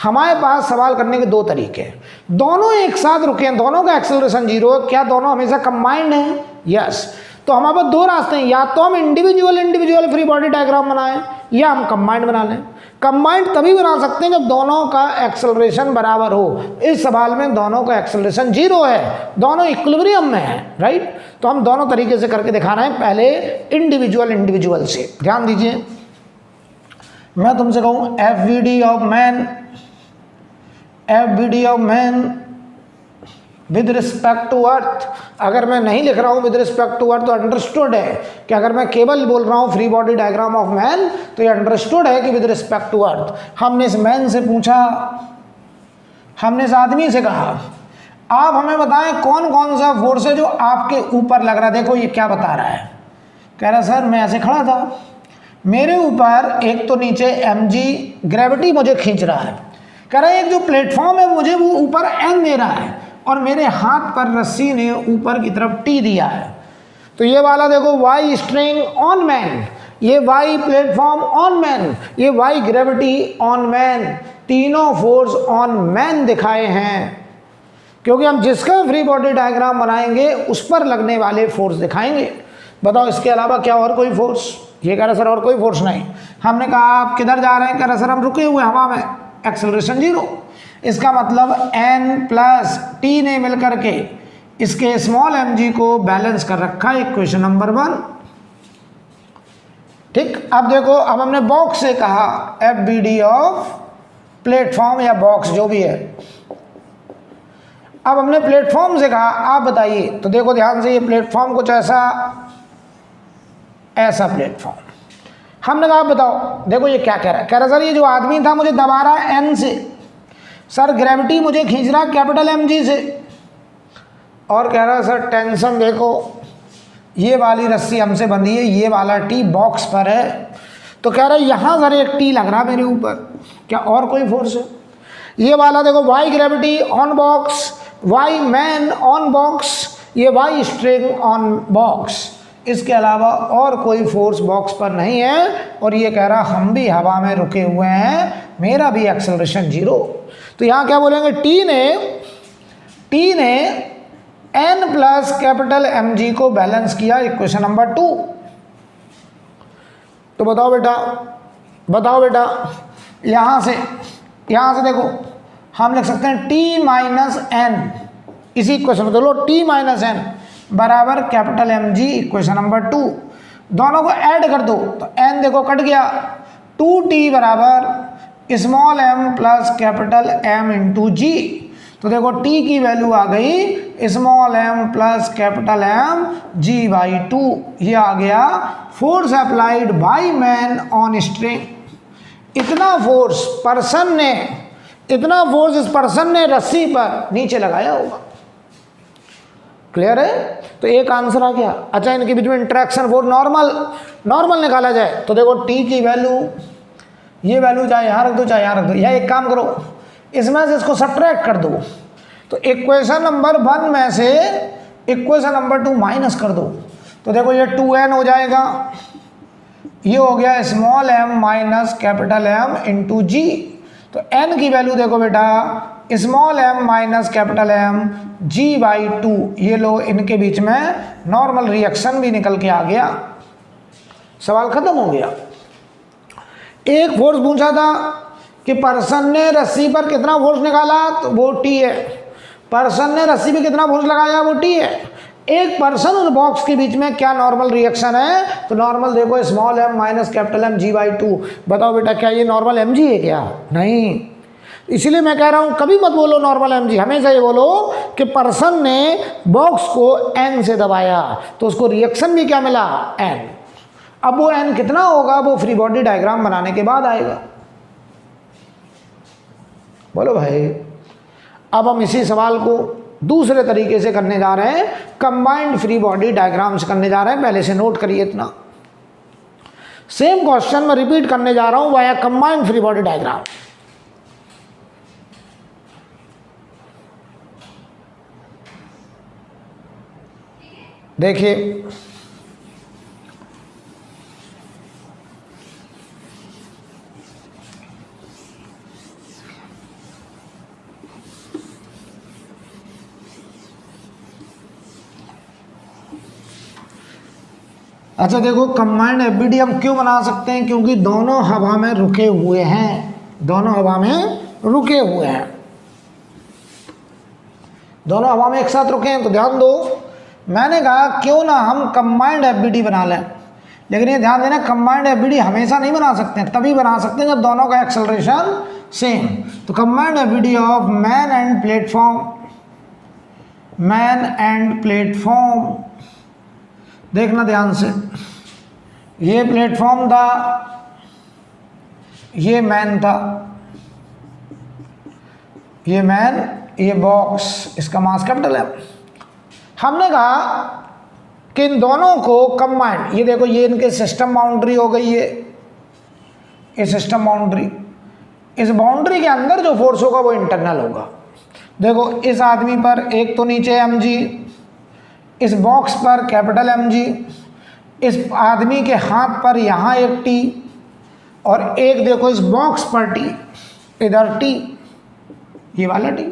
हमारे पास सवाल करने के दो तरीके हैं, दोनों एक साथ रुके हैं, दोनों का एक्सेलरेशन 0 है, क्या दोनों हमेशा कंबाइंड हैं, यस। तो हमारे पास दो रास्ते हैं, या तो हम इंडिविजुअल फ्री बॉडी डायग्राम बनाएं, या हम कंबाइंड बना लें। कंबाइंड तभी बना सकते हैं जब दोनों का एक्सेलरेशन बराबर हो। इस सवाल में दोनों का एक्सेलरेशन 0 है, दोनों इक्विलिब्रियम में है, राइट। तो हम दोनों तरीके से करके दिखा रहे हैं, पहले इंडिविजुअल से। ध्यान दीजिए, मैं तुमसे कहूँ FVD of man with respect to earth. अगर मैं नहीं लिख रहा हूँ विद रिस्पेक्ट टू अर्थ तो अंडरस्टूड है कि अगर मैं केवल बोल रहा हूँ free body diagram of man तो ये अंडरस्टूड है कि विद रिस्पेक्ट टू अर्थ। हमने इस मैन से पूछा, हमने इस आदमी से कहा, आप हमें बताएं कौन कौन सा फोर्स है जो आपके ऊपर लग रहा है। देखो ये क्या बता रहा है, कह रहा सर मैं ऐसे खड़ा था, मेरे ऊपर एक तो नीचे mg ग्रेविटी मुझे खींच रहा है, कह रहा है एक जो प्लेटफॉर्म है मुझे वो ऊपर n दे रहा है और मेरे हाथ पर रस्सी ने ऊपर की तरफ t दिया है। तो ये वाला देखो y स्ट्रिंग ऑन मैन, ये y प्लेटफॉर्म ऑन मैन, ये y ग्रेविटी ऑन मैन, तीनों फोर्स ऑन मैन दिखाए हैं क्योंकि हम जिसका फ्री बॉडी डायग्राम बनाएंगे उस पर लगने वाले फोर्स दिखाएंगे। बताओ इसके अलावा क्या और कोई फोर्स? ये कह रहा सर और कोई फोर्स नहीं। हमने कहा आप किधर जा रहे हैं? कह रहा सर हम रुके हुए हवा में, एक्सेलरेशन 0। इसका मतलब n प्लस t ने मिलकर के इसके स्मॉल mg को बैलेंस कर रखा है, इक्वेशन नंबर 1। ठीक, अब देखो, अब हमने बॉक्स से कहा FBD ऑफ प्लेटफॉर्म या बॉक्स जो भी है। अब हमने प्लेटफॉर्म से कहा आप बताइए। तो देखो ध्यान से, ये प्लेटफॉर्म कुछ ऐसा ऐसा प्लेटफॉर्म। हमने कहा बताओ, देखो ये क्या कह रहा है, कह रहा सर ये जो आदमी था मुझे दबा रहा है एन से, सर ग्रेविटी मुझे खींच रहा है कैपिटल एम जी से, और कह रहा है सर टेंशन देखो ये वाली रस्सी हमसे बंधी है, ये वाला टी बॉक्स पर है, तो कह रहा है यहाँ सर एक टी लग रहा है मेरे ऊपर, क्या और कोई फोर्स है? ये वाला देखो by gravity on box, by man on box, ये वाई स्ट्रिंग ऑन बॉक्स, इसके अलावा और कोई फोर्स बॉक्स पर नहीं है, और ये कह रहा हम भी हवा में रुके हुए हैं, मेरा भी एक्सेलरेशन 0। तो यहाँ क्या बोलेंगे, टी ने N plus capital M G को बैलेंस किया, इक्वेशन नंबर 2। तो बताओ बेटा यहाँ से देखो हम लिख सकते हैं टी माइनस एन, इसी इक्वेशन में देखो टी माइनस एन बराबर capital M G, equation number 2। दोनों को ऐड कर दो तो एन देखो कट गया, 2t बराबर small M plus capital M into G. तो देखो t की वैल्यू आ गई small M plus capital M G by 2, ये आ गया force applied by man on string. इतना फोर्स इस पर्सन ने रस्सी पर नीचे लगाया होगा। क्लियर है? तो एक आंसर आ गया। अच्छा, इनके बीच में इंटरेक्शन फोर्स नॉर्मल निकाला जाए तो देखो टी की वैल्यू, ये वैल्यू चाहे यहाँ रख दो चाहे यहाँ रख दो, या एक काम करो इसमें से इसको सब्ट्रैक्ट कर दो, तो इक्वेशन नंबर 1 में से इक्वेशन नंबर 2 माइनस कर दो, तो देखो ये 2n हो जाएगा, ये हो गया small m minus capital M into G. तो n की वैल्यू देखो बेटा small m minus capital M G by 2, ये लो इनके बीच में नॉर्मल रिएक्शन भी निकल के आ गया, सवाल खत्म हो गया। एक फोर्स पूछा था कि पर्सन ने रस्सी पर कितना फोर्स निकाला, तो वो टी है। पर्सन ने रस्सी पे कितना फोर्स लगाया, वो टी है। एक पर्सन और बॉक्स के बीच में क्या नॉर्मल रिएक्शन है, तो नॉर्मल देखो small m minus capital M G by 2। बताओ बेटा क्या ये नॉर्मल एम जी है क्या? नहीं। इसलिए मैं कह रहा हूं कभी मत बोलो नॉर्मल एम जी, हमेशा ये बोलो कि पर्सन ने बॉक्स को n से दबाया तो उसको रिएक्शन भी क्या मिला, n। अब वो n कितना होगा वो फ्री बॉडी डायग्राम बनाने के बाद आएगा। बोलो भाई। अब हम इसी सवाल को दूसरे तरीके से करने जा रहे हैं, कंबाइंड फ्री बॉडी डायग्राम से करने जा रहे हैं। पहले से नोट करिए इतना, सेम क्वेश्चन में रिपीट करने जा रहा हूं via combined free body diagram. देखिए अच्छा देखो कंबाइंड एफबीडी हम क्यों बना सकते हैं, क्योंकि दोनों हवा में रुके हुए हैं, दोनों हवा में रुके हुए हैं, दोनों हवा में एक साथ रुके हैं। तो ध्यान दो, मैंने कहा क्यों ना हम कंबाइंड एफबीडी बना लें, लेकिन ये ध्यान देना कंबाइंड एफबीडी हमेशा नहीं बना सकते हैं, तभी बना सकते हैं जब दोनों का एक्सेलरेशन सेम। तो combined FBD of man and platform, देखना ध्यान से, ये प्लेटफॉर्म था, ये मैन था, ये मैन, ये बॉक्स, इसका मास कैपिटल है। हमने कहा कि इन दोनों को कंबाइंड, ये देखो ये इनके सिस्टम बाउंड्री हो गई है, ये सिस्टम बाउंड्री, इस बाउंड्री के अंदर जो फोर्स होगा वो इंटरनल होगा। देखो इस आदमी पर एक तो नीचे एम जी, इस बॉक्स पर कैपिटल एम जी, इस आदमी के हाथ पर यहाँ एक टी, और एक देखो इस बॉक्स पर टी, इधर टी, ये वाला टी।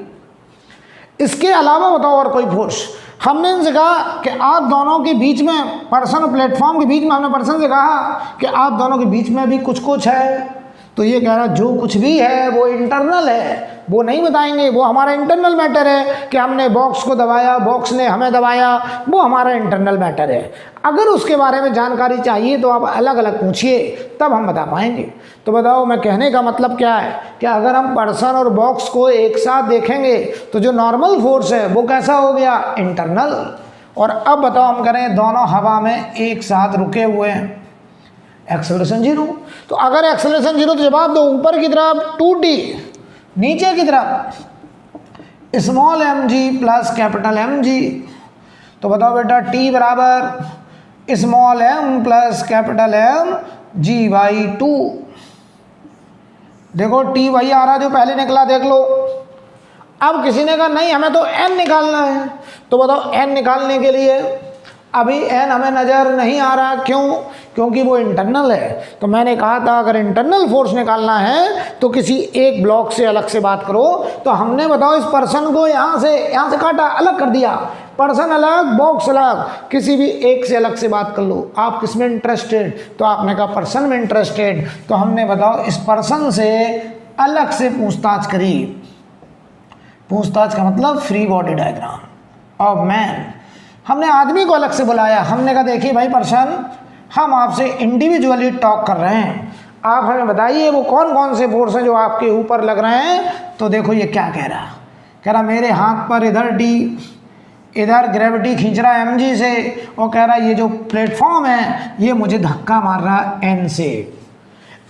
इसके अलावा बताओ और कोई फोर्स। हमने इनसे कहा कि आप दोनों के बीच में, पर्सन और प्लेटफॉर्म के बीच में, हमने पर्सन से कहा कि आप दोनों के बीच में भी कुछ है, तो ये कह रहा जो कुछ भी है वो इंटरनल है, वो नहीं बताएंगे, वो हमारा इंटरनल मैटर है कि हमने बॉक्स को दबाया, बॉक्स ने हमें दबाया, वो हमारा इंटरनल मैटर है। अगर उसके बारे में जानकारी चाहिए तो आप अलग अलग पूछिए, तब हम बता पाएंगे। तो बताओ मैं कहने का मतलब क्या है कि अगर हम पर्सन और बॉक्स को एक साथ देखेंगे तो जो नॉर्मल फोर्स है वो कैसा हो गया, इंटरनल, और अब बताओ हम करें दोनों हवा में एक साथ रुके हुए हैं, एक्सेलरेशन 0। तो अगर एक्सेलरेशन 0 तो जवाब दो ऊपर की तरफ 2t, नीचे की तरफ small mg plus capital mg। तो बताओ बेटा t बराबर small m plus capital m g by 2। देखो t वही आ रहा जो पहले निकला, देख लो। अब किसी ने कहा नहीं हमें तो n निकालना है, तो बताओ n निकालने के लिए अभी n हमें नज़र नहीं आ रहा, क्यों? क्योंकि वो इंटरनल है। तो मैंने कहा था अगर इंटरनल फोर्स निकालना है तो किसी एक ब्लॉक से अलग से बात करो। तो हमने बताओ इस पर्सन को यहाँ से काटा, अलग कर दिया, पर्सन अलग बॉक्स अलग, किसी भी एक से अलग से बात कर लो। आप किस में इंटरेस्टेड? तो आपने कहा पर्सन में इंटरेस्टेड। तो हमने बताओ इस पर्सन से अलग से पूछताछ करी। पूछताछ का मतलब free body diagram of man. हमने आदमी को अलग से बुलाया, हमने कहा देखिए भाई पर्सन, हम आपसे इंडिविजुअली टॉक कर रहे हैं, आप हमें बताइए वो कौन कौन से फोर्स हैं जो आपके ऊपर लग रहे हैं। तो देखो ये क्या कह रहा मेरे हाथ पर इधर डी, इधर ग्रेविटी खींच रहा है mg से, और कह रहा है ये जो प्लेटफॉर्म है ये मुझे धक्का मार रहा है n से।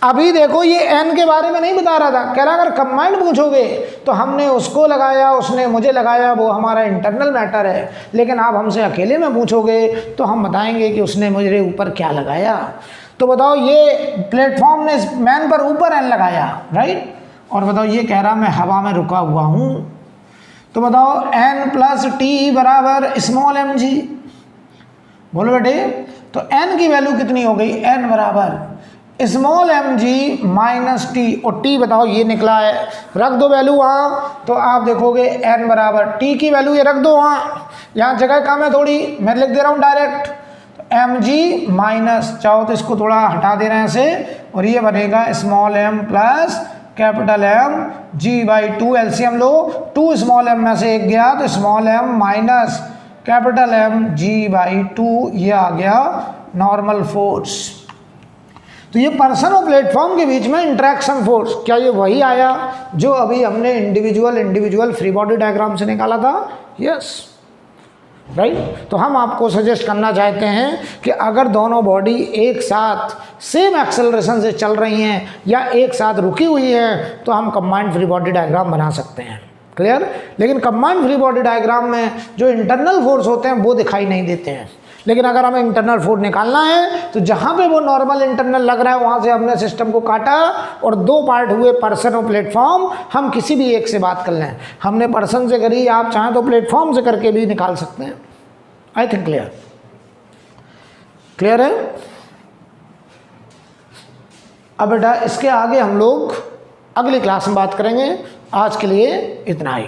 अभी देखो ये n के बारे में नहीं बता रहा था, कह रहा अगर कंबाइंड पूछोगे तो हमने उसको लगाया, उसने मुझे लगाया, वो हमारा इंटरनल मैटर है। लेकिन आप हमसे अकेले में पूछोगे तो हम बताएंगे कि उसने मुझे ऊपर क्या लगाया। तो बताओ ये प्लेटफॉर्म ने मैन पर ऊपर n लगाया, राइट। और बताओ ये कह रहा मैं हवा में रुका हुआ हूँ। तो बताओ n प्लस टी बराबर स्मॉल mg। बोलो बेटे, तो n की वैल्यू कितनी हो गई? n बराबर स्मॉल mg माइनस टी, और t बताओ ये निकला है, रख दो वैल्यू वहाँ। तो आप देखोगे n बराबर t की वैल्यू ये रख दो वहाँ, यहाँ जगह कम है थोड़ी, मैं लिख दे रहा हूँ डायरेक्ट। तो mg माइनस, चाहो तो इसको थोड़ा हटा दे रहे हैं ऐसे, और ये बनेगा small m plus capital M g by 2। LCM low, 2 small m में से एक गया तो small m minus capital M g by 2, ये आ गया नॉर्मल फोर्स। तो ये पर्सन और प्लेटफॉर्म के बीच में इंटरेक्शन फोर्स, क्या ये वही आया जो अभी हमने इंडिविजुअल फ्री बॉडी डायग्राम से निकाला था? Yes, right. तो हम आपको सजेस्ट करना चाहते हैं कि अगर दोनों बॉडी एक साथ सेम एक्सेलरेशन से चल रही हैं या एक साथ रुकी हुई हैं तो हम कंबाइंड फ्री बॉडी डायग्राम बना सकते हैं। क्लियर? लेकिन कंबाइंड फ्री बॉडी डायग्राम में जो इंटरनल फोर्स होते हैं वो दिखाई नहीं देते हैं। लेकिन अगर हमें इंटरनल फोर्स निकालना है तो जहाँ पे वो नॉर्मल इंटरनल लग रहा है वहाँ से हमने सिस्टम को काटा और दो पार्ट हुए, पर्सन और प्लेटफॉर्म। हम किसी भी एक से बात कर लें, हमने पर्सन से करी, आप चाहें तो प्लेटफॉर्म से करके भी निकाल सकते हैं। आई थिंक क्लियर है? अब बेटा इसके आगे हम लोग अगली क्लास में बात करेंगे। आज के लिए इतना ही।